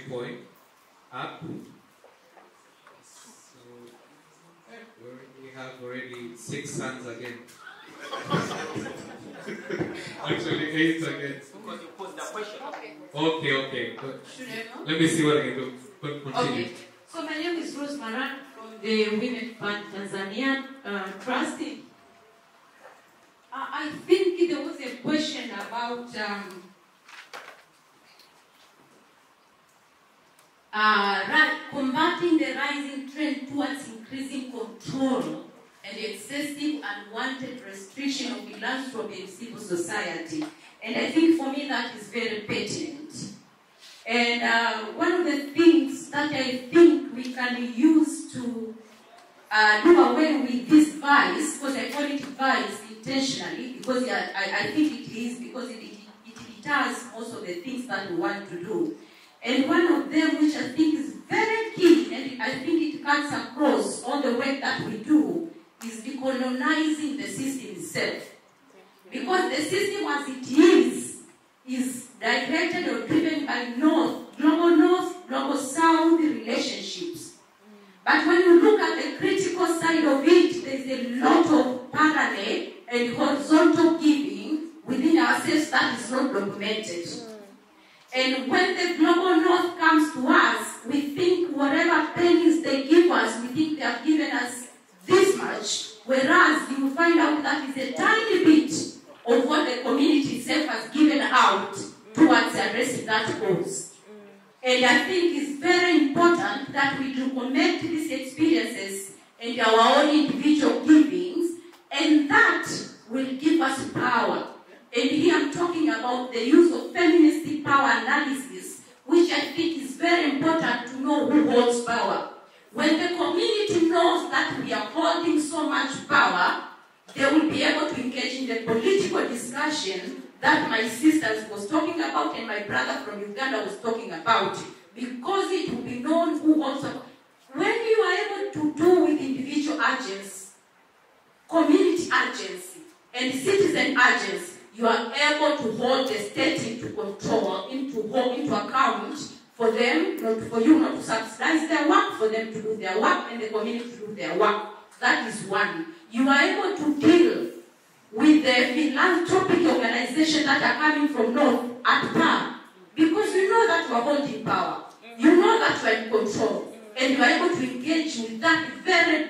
point app. So we have already 6 hands again. Actually 8 again. Because you posed the question. Okay. Good. Should I know? Let me see what I can do. Continue. Okay. So my name is Rose Maran from the Women Fund Tanzania Trustee. I think there was a question about combating the rising trend towards increasing control and excessive unwanted restriction of philanthropy in civil society. And I think for me that is very pertinent. And one of the things that I think we can use to do away with this vice, because I call it vice intentionally, because I think it is, because it does most of the things that we want to do. And one of them, which I think is very key, and I think it cuts across all the work that we do, is decolonizing the system itself. Because the system as it is directed or driven by global south relationships. But when you look at the critical side of it, there's a lot of parallel and horizontal giving within ourselves that is not documented. And when the global north comes to us, we think whatever pennies they give us, we think they have given us this much, whereas you will find out that is a tiny bit of what the community itself has given out towards addressing that cause. And I think it's very important that we document these experiences and our own individual givings, and that will give us power. And here I'm talking about the use of feminist power analysis, which I think is very important to know who holds power. When the community knows that we are holding so much power, they will be able to engage in the political discussion that my sisters was talking about and my brother from Uganda was talking about, because it will be known who holds power. When you are able to do with individual agents, community agency, and citizen agents, you are able to hold the state into control, into account for them, for you not to subsidize their work, for them to do their work, and the community to do their work. That is one. You are able to deal with the philanthropic organizations that are coming from North at par, because you know that you are holding power. You know that you are in control, and you are able to engage with that very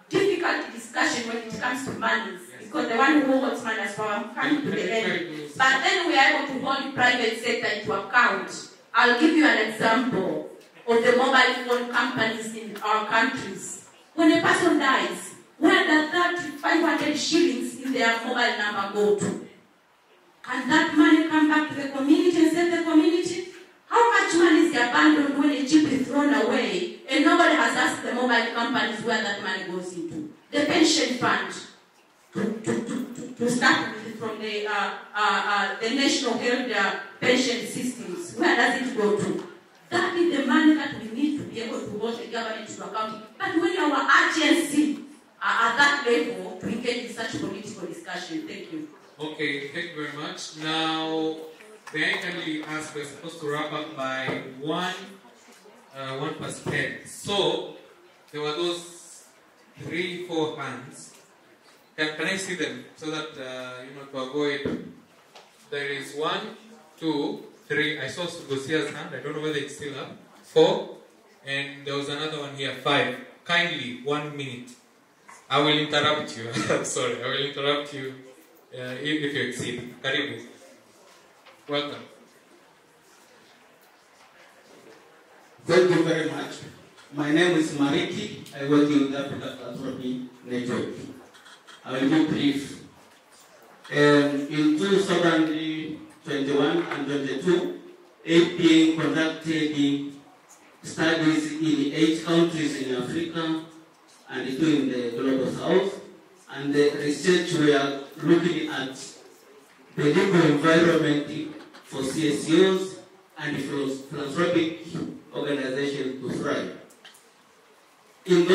difficult discussion when it comes to money. Because the one who holds money as well, I'm coming to the end. But then we are able to hold private sector into account. I'll give you an example of the mobile phone companies in our countries. When a person dies, where does that 500 shillings in their mobile number go to? Can that money come back to the community and save the community? How much money is abandoned when a chip is thrown away and nobody has asked the mobile companies where that money goes into? The pension fund. To start with, from the national health pension systems, where does it go to? That is the money that we be able to hold the government to account. But when our agency are at that level to engage in such political discussion. Thank you. Okay, thank you very much. Now, may I kindly ask, we're supposed to wrap up by 1%. So, there were those 3-4 hands. Can I see them so that, to avoid, there is 1, 2, 3. I saw Gosia's hand. I don't know whether it's still up. 4. And there was another one here, 5. Kindly, 1 minute. I will interrupt you. I'm sorry. I will interrupt you if you exceed. Karibu. Welcome. Thank you very much. My name is Mariki. I work in the Africa Philanthropy Network. I will be brief. In 2021 and 22, EAPC conducted studies in 8 countries in Africa and 2 in the Global South. And the research we are looking at the legal environment for CSOs and philanthropic organizations to thrive. In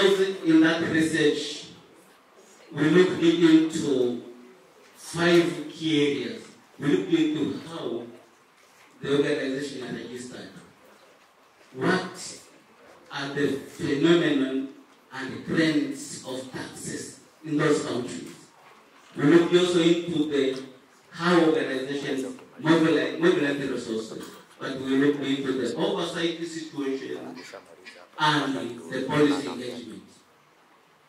that research, we looked into 5 key areas. We looked into how the organization are registered. What are the phenomenon and trends of taxes in those countries? We looked also into how organizations mobilize the resources, but we looked into the oversight situation and the policy engagement.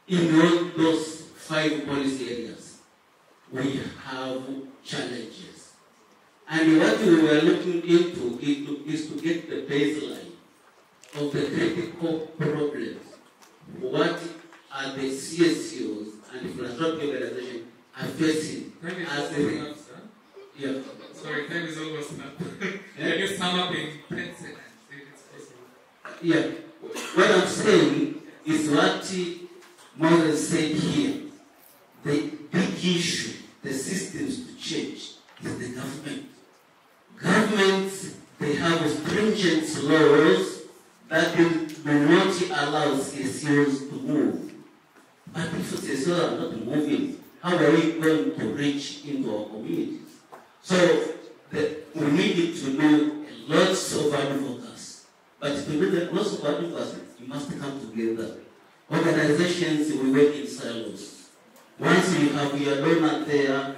In all those 5 policy areas, we have challenges. And what we were looking into is to get the baseline of the critical problems. What are the CSOs and philanthropic organizations are facing? Yeah. Sorry, time is almost up. Can you sum up in 10 seconds if it's possible? Yeah. What I'm saying is what Moses said here. The big issue, the systems to change, is the government. Governments, they have stringent laws that do not allow CSOs to move. But if CSOs are not moving, how are we going to reach into our communities? So we need to do lots of advocacy. But to do lots of advocacy, you must come together. Organizations will work in silos. Once you have your donor there,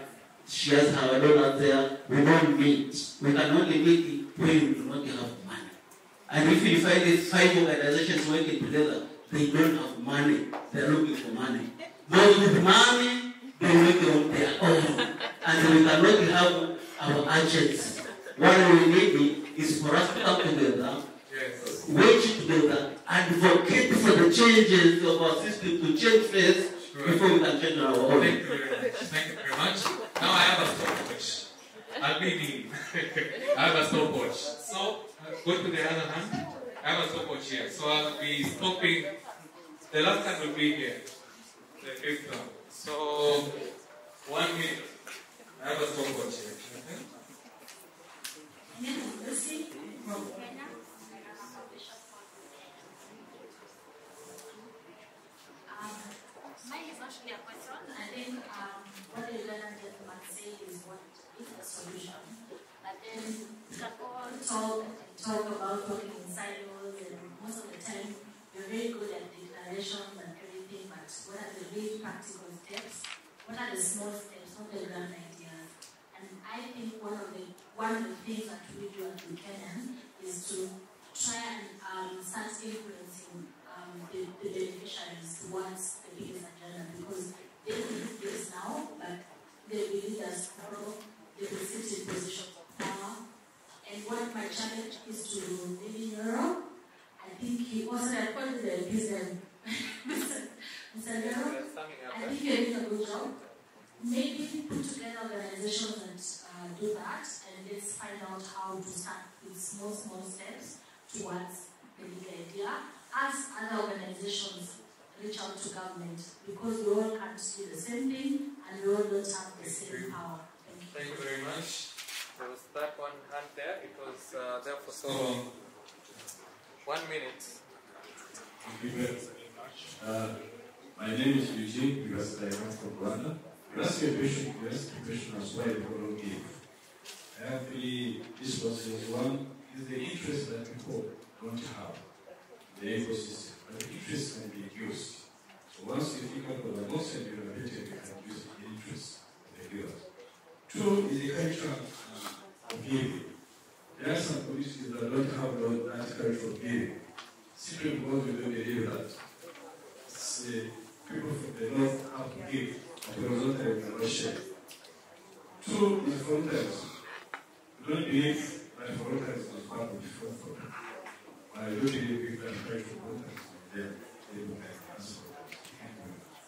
she has her donor there, we don't meet. We can only meet when we do not have money. And if you find these 5 organizations working together, they don't have money. They're looking for money. Those with money, they work on their own. And we cannot have our agents. What we need is for us to come together, work together, advocate for the changes of our system to change first before we can change our own. Thank you very much. Thank you very much. Now I have a stopwatch. I'll be dean. I have a stopwatch. So, go to the other hand. I have a stopwatch here. So I'll be stopping. The last hand will be here. The 5th round. So, 1 minute. I have a stopwatch here. Okay? Mine is not really a question. I think what the learner gentleman say is what is a solution. But then we can all talk about working in silos, and most of the time we're very good at declarations and everything, but what are the real practical steps? What are the small steps, not the grand ideas? And I think one of the things that we do at Buchanan is to try and start influencing the beneficiaries towards the biggest agenda, because they believe this now, but they believe that tomorrow they will sit in positions of power. And what my challenge is to maybe Euro, I think he also appointed the business. Mr. Euro, I think you're doing a good job. Maybe put together organizations that do that, and let's find out how to start with small steps towards the big idea. As other organizations reach out to government, because we all can't do the same thing and we all don't have the same power. Thank you very much. There was that one hand there. It was there for so long. 1 minute. Thank you very much. My name is Eugene, because I come from Rwanda. You asked me a question as why the problem gave. I have three responses. One is the interest that people don't have in the ecosystem, but the interest can be used. So once you think about the most and you're ability, you can use the interest of the givers. Two is the culture of giving. There are some policies that don't have that culture of giving. Simply because we don't believe that people from the north have to give, but the result they cannot share. Two is volunteers. We don't believe that volunteers is part of the front for them. I do believe we can try for volunteers, then they will have answer.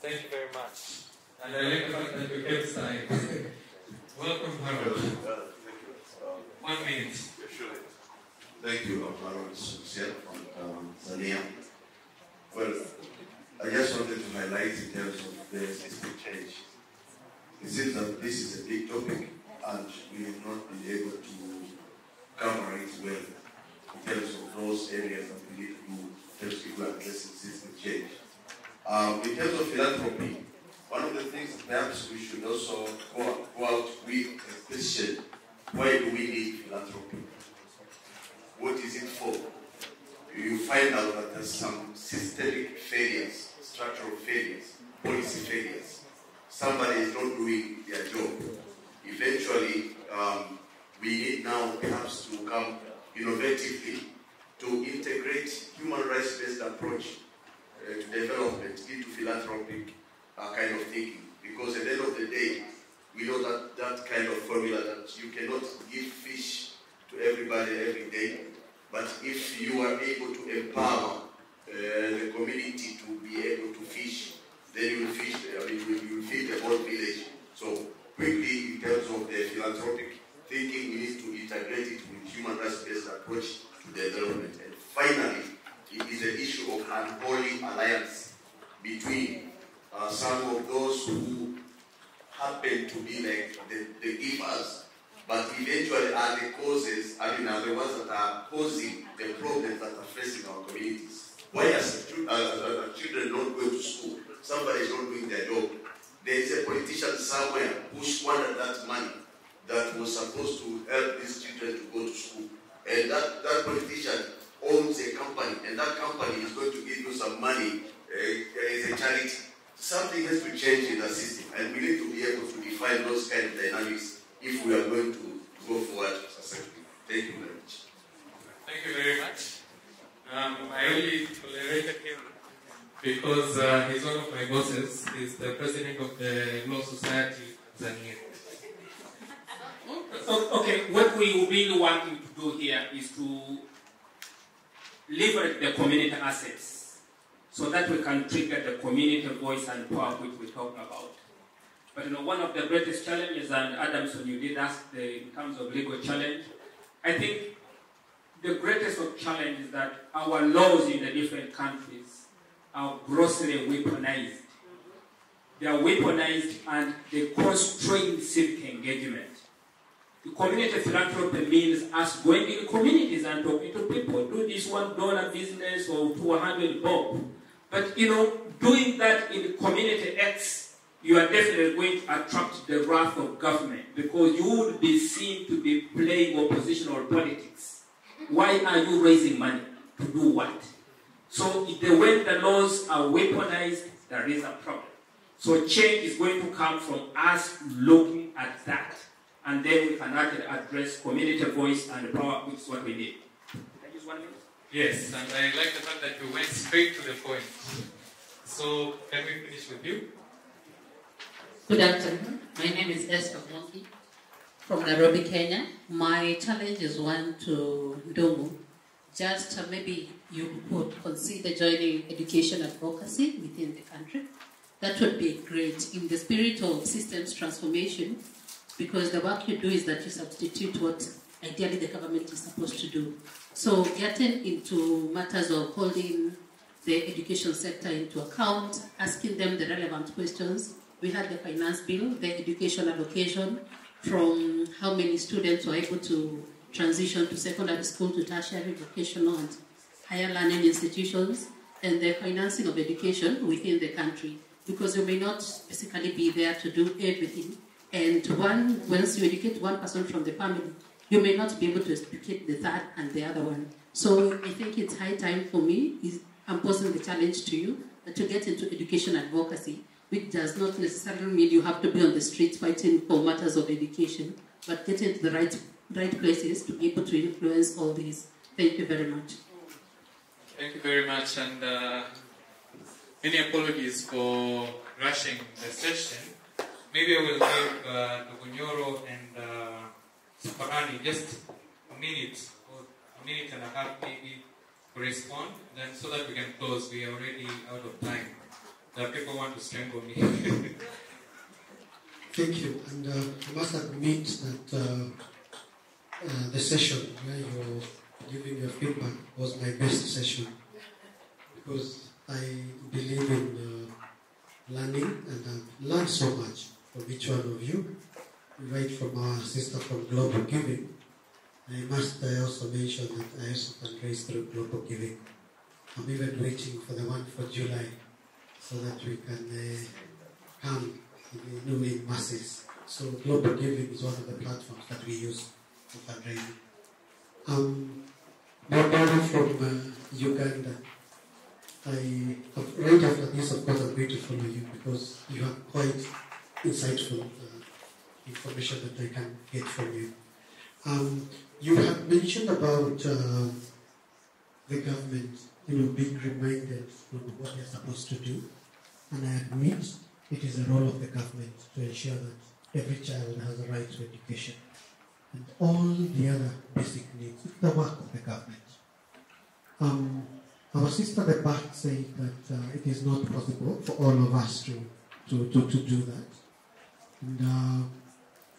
Thank you very much. And I like the fact that you kept time. Welcome, Harold. Thank you. 1 minute. Sure. Thank you, Harold Susiel from Tanzania. Well, I just wanted to highlight in terms of the system change. It seems that this is a big topic and we have not been able to cover it well in terms of those areas that we need to do in terms of addressing system change. In terms of philanthropy, one of the things that perhaps we should also go out with a question: why do we need philanthropy? What is it for? You find out that there's some systemic failures, structural failures, policy failures. Somebody is not doing their job. Eventually, we need now perhaps to come innovatively to integrate human rights-based approach to development into philanthropic kind of thinking. Because at the end of the day, we know that that kind of formula that you cannot give fish to everybody every day, but if you are able to empower the community to be able to fish, then you will fish. You will feed the whole village. So quickly, in terms of the philanthropic thinking, we need to integrate it with human rights-based approach to development. And finally, it is an issue of unholy alliance between some of those who happen to be like the givers, but eventually are the causes, are the ones that are causing the problems that are facing our communities. Why are children not going to school? Somebody is not doing their job. There is a politician somewhere who squandered that money that was supposed to help these children to go to school. And that politician owns a company, and that company is going to give you some money as a charity. Something has to change in the system, and we need to be able to define those kind of dynamics if we are going to go forward successfully. Thank you very much. Thank you very much. I only tolerated him because he's one of my bosses. He's the president of the Law Society Tanzania. Okay, what we really wanting to do here is to leverage the community assets so that we can trigger the community voice and power which we talk about. But one of the greatest challenges, and Adamson, you did ask in terms of legal challenge, I think the greatest of challenge is that our laws in the different countries are grossly weaponized. They are weaponized and they constrain civic engagement. The community philanthropy means us going in communities and talking to people. Do this $1 business or 200 bob. But doing that in community X, you are definitely going to attract the wrath of government because you would be seen to be playing oppositional politics. Why are you raising money? To do what? So when the laws are weaponized, there is a problem. So change is going to come from us looking at that. And then we can actually address community voice and power, which is what we need. Can I use 1 minute? Yes, and I like the fact that you went straight to the point. So, can we finish with you? Good afternoon. My name is Esther Monkey from Nairobi, Kenya. My challenge is one to Ndomo. Just maybe you could consider joining education advocacy within the country. That would be great in the spirit of systems transformation, because the work you do is that you substitute what ideally the government is supposed to do. So getting into matters of holding the education sector into account, asking them the relevant questions. We had the finance bill, the education allocation, from how many students were able to transition to secondary school to tertiary, vocational and higher learning institutions. and the financing of education within the country, because you may not physically be there to do everything. And once you educate one person from the family, you may not be able to educate the third and the other one. So I think it's high time for me, I'm posing the challenge to you, to get into education advocacy, which does not necessarily mean you have to be on the streets fighting for matters of education, but get into the right places to be able to influence all these. Thank you very much. Thank you very much, and many apologies for rushing the session. Maybe I will give Dugunyoro and Saparani just a minute or a minute and a half maybe to respond, then so that we can close. We are already out of time. The people want to strangle me. Thank you, and I must admit that the session where you're giving your feedback was my best session, because I believe in learning, and I've learned so much from each one of you, right from our sister from Global Giving. I must also mention that I also fundraise through Global Giving. I'm even waiting for the one for July, so that we can come in masses. So Global Giving is one of the platforms that we use for fundraising. Madonna from Uganda. Right after this, of course, I'm going to follow you, because you have quite insightful information that I can get from you. You have mentioned about the government, being reminded of what they're supposed to do, and I admit it is the role of the government to ensure that every child has a right to education and all the other basic needs. It's the work of the government. Our sister at the back said that it is not possible for all of us to do that. And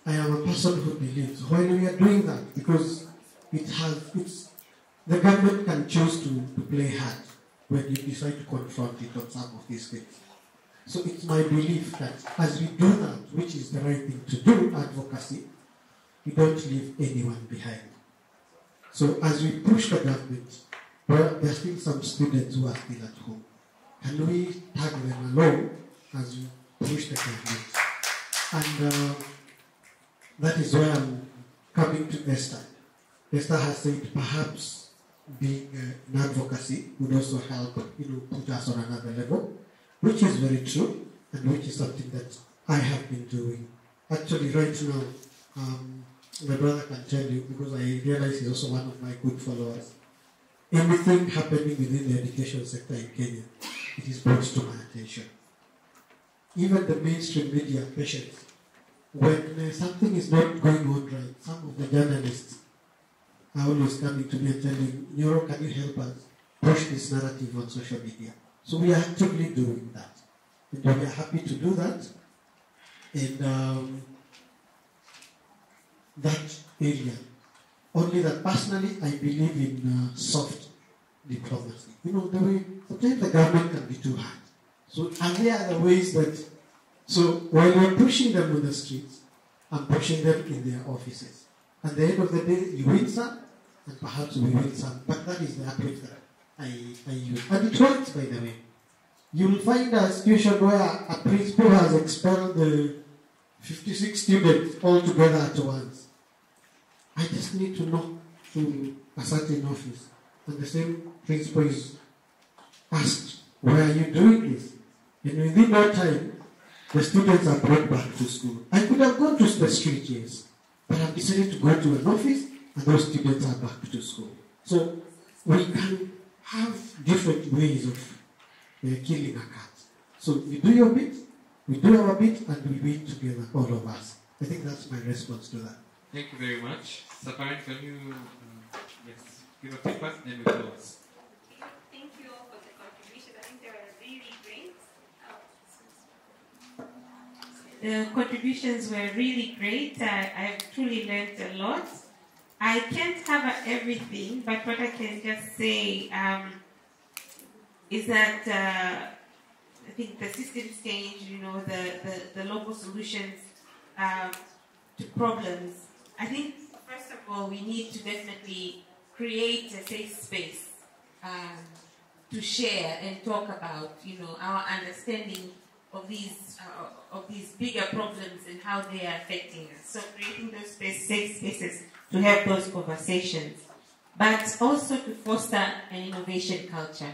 I am a person who believes when we are doing that, because the government can choose to play hard when you decide to confront it on some of these things. So it's my belief that as we do that, which is the right thing to do, advocacy, we don't leave anyone behind. So as we push the government, well, there are still some students who are still at home. Can we tag them along as we push the government? And that is where I'm coming to Esther. Esther has said perhaps being in advocacy would also help, put us on another level, which is very true, and which is something that I have been doing. Actually, right now, my brother can tell you, because I realize he's also one of my good followers. Anything happening within the education sector in Kenya, it is brought to my attention. Even the mainstream media, patients, when something is not going on right, some of the journalists are always coming to me and telling, Nyoro, can you help us push this narrative on social media? So we are actively doing that. And we are happy to do that. And that area. Only that personally, I believe in soft diplomacy. The way sometimes the government can be too hard. So, and there are the ways that, so while we're pushing them on the streets, I'm pushing them in their offices. At the end of the day, you win some, and perhaps we win some. But that is the approach that I use. And it works, by the way. You'll find a situation where a principal has expelled the 56 students all together at once. I just need to knock to a certain office, and the same principal is asked, why are you doing this? And within no time, the students are brought back to school. I could have gone to the street, yes, but I've decided to go to an office, and those students are back to school. So we can have different ways of killing a cat. So you do your bit, we do our bit, and we win together, all of us. I think that's my response to that. Thank you very much. Saparan, can you give a feedback, then we close. Thank you all for the contributions. I think they were really great. The contributions were really great. I truly learned a lot. I can't cover everything, but what I can just say is that I think the systems change, the local solutions to problems. I think, first of all, we need to definitely create a safe space to share and talk about, our understanding of these bigger problems and how they are affecting us. So creating those safe spaces to have those conversations, but also to foster an innovation culture.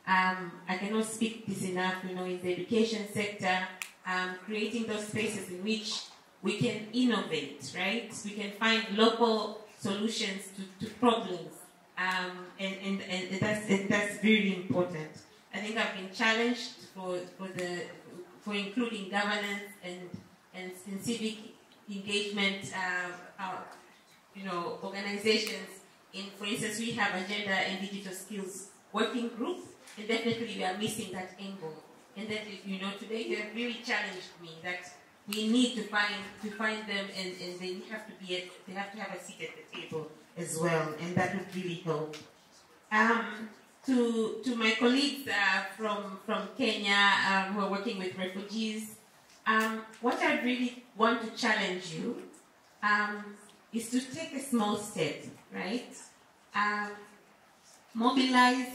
I cannot speak this enough, in the education sector, creating those spaces in which we can innovate, right? We can find local solutions to problems, and that's really important. I think I've been challenged for including governance and civic engagement, organizations. For instance, we have agenda and digital skills working group, and definitely we are missing that angle. And then, today you have really challenged me that we need to find them, and they have to have a seat at the table as well, and that would really help. To my colleagues from Kenya who are working with refugees, what I really want to challenge you is to take a small step, right? Mobilize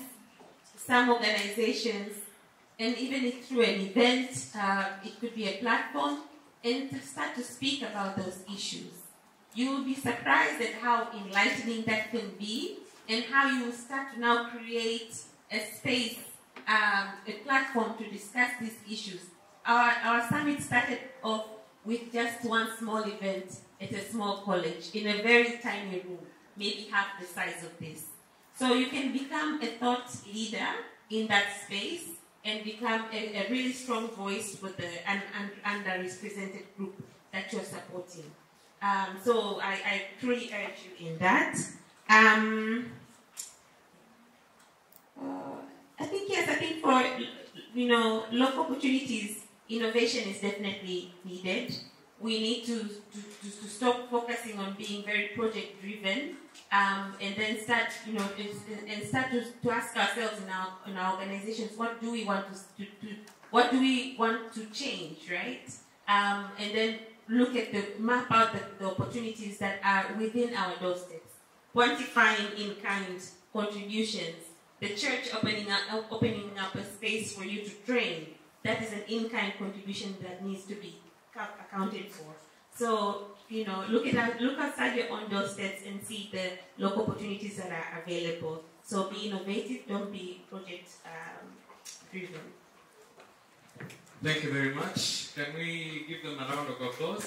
some organizations, and even if through an event, it could be a platform, and to start to speak about those issues. You will be surprised at how enlightening that can be, and how you will start to now create a space, a platform to discuss these issues. Our summit started off with just one small event at a small college in a very tiny room, maybe half the size of this. So you can become a thought leader in that space and become a really strong voice for the underrepresented group that you're supporting. So I truly urge you in that. I think for local opportunities, innovation is definitely needed. We need to stop focusing on being very project driven, and then start to ask ourselves in our organizations, what do we want to change, right? And then map out the opportunities that are within our doorsteps, quantifying in-kind contributions. The church opening up a space for you to train, that is an in-kind contribution that needs to be accounted for. So, look outside your own doorsteps and see the local opportunities that are available. So be innovative, don't be project driven. Thank you very much. Can we give them a round of applause?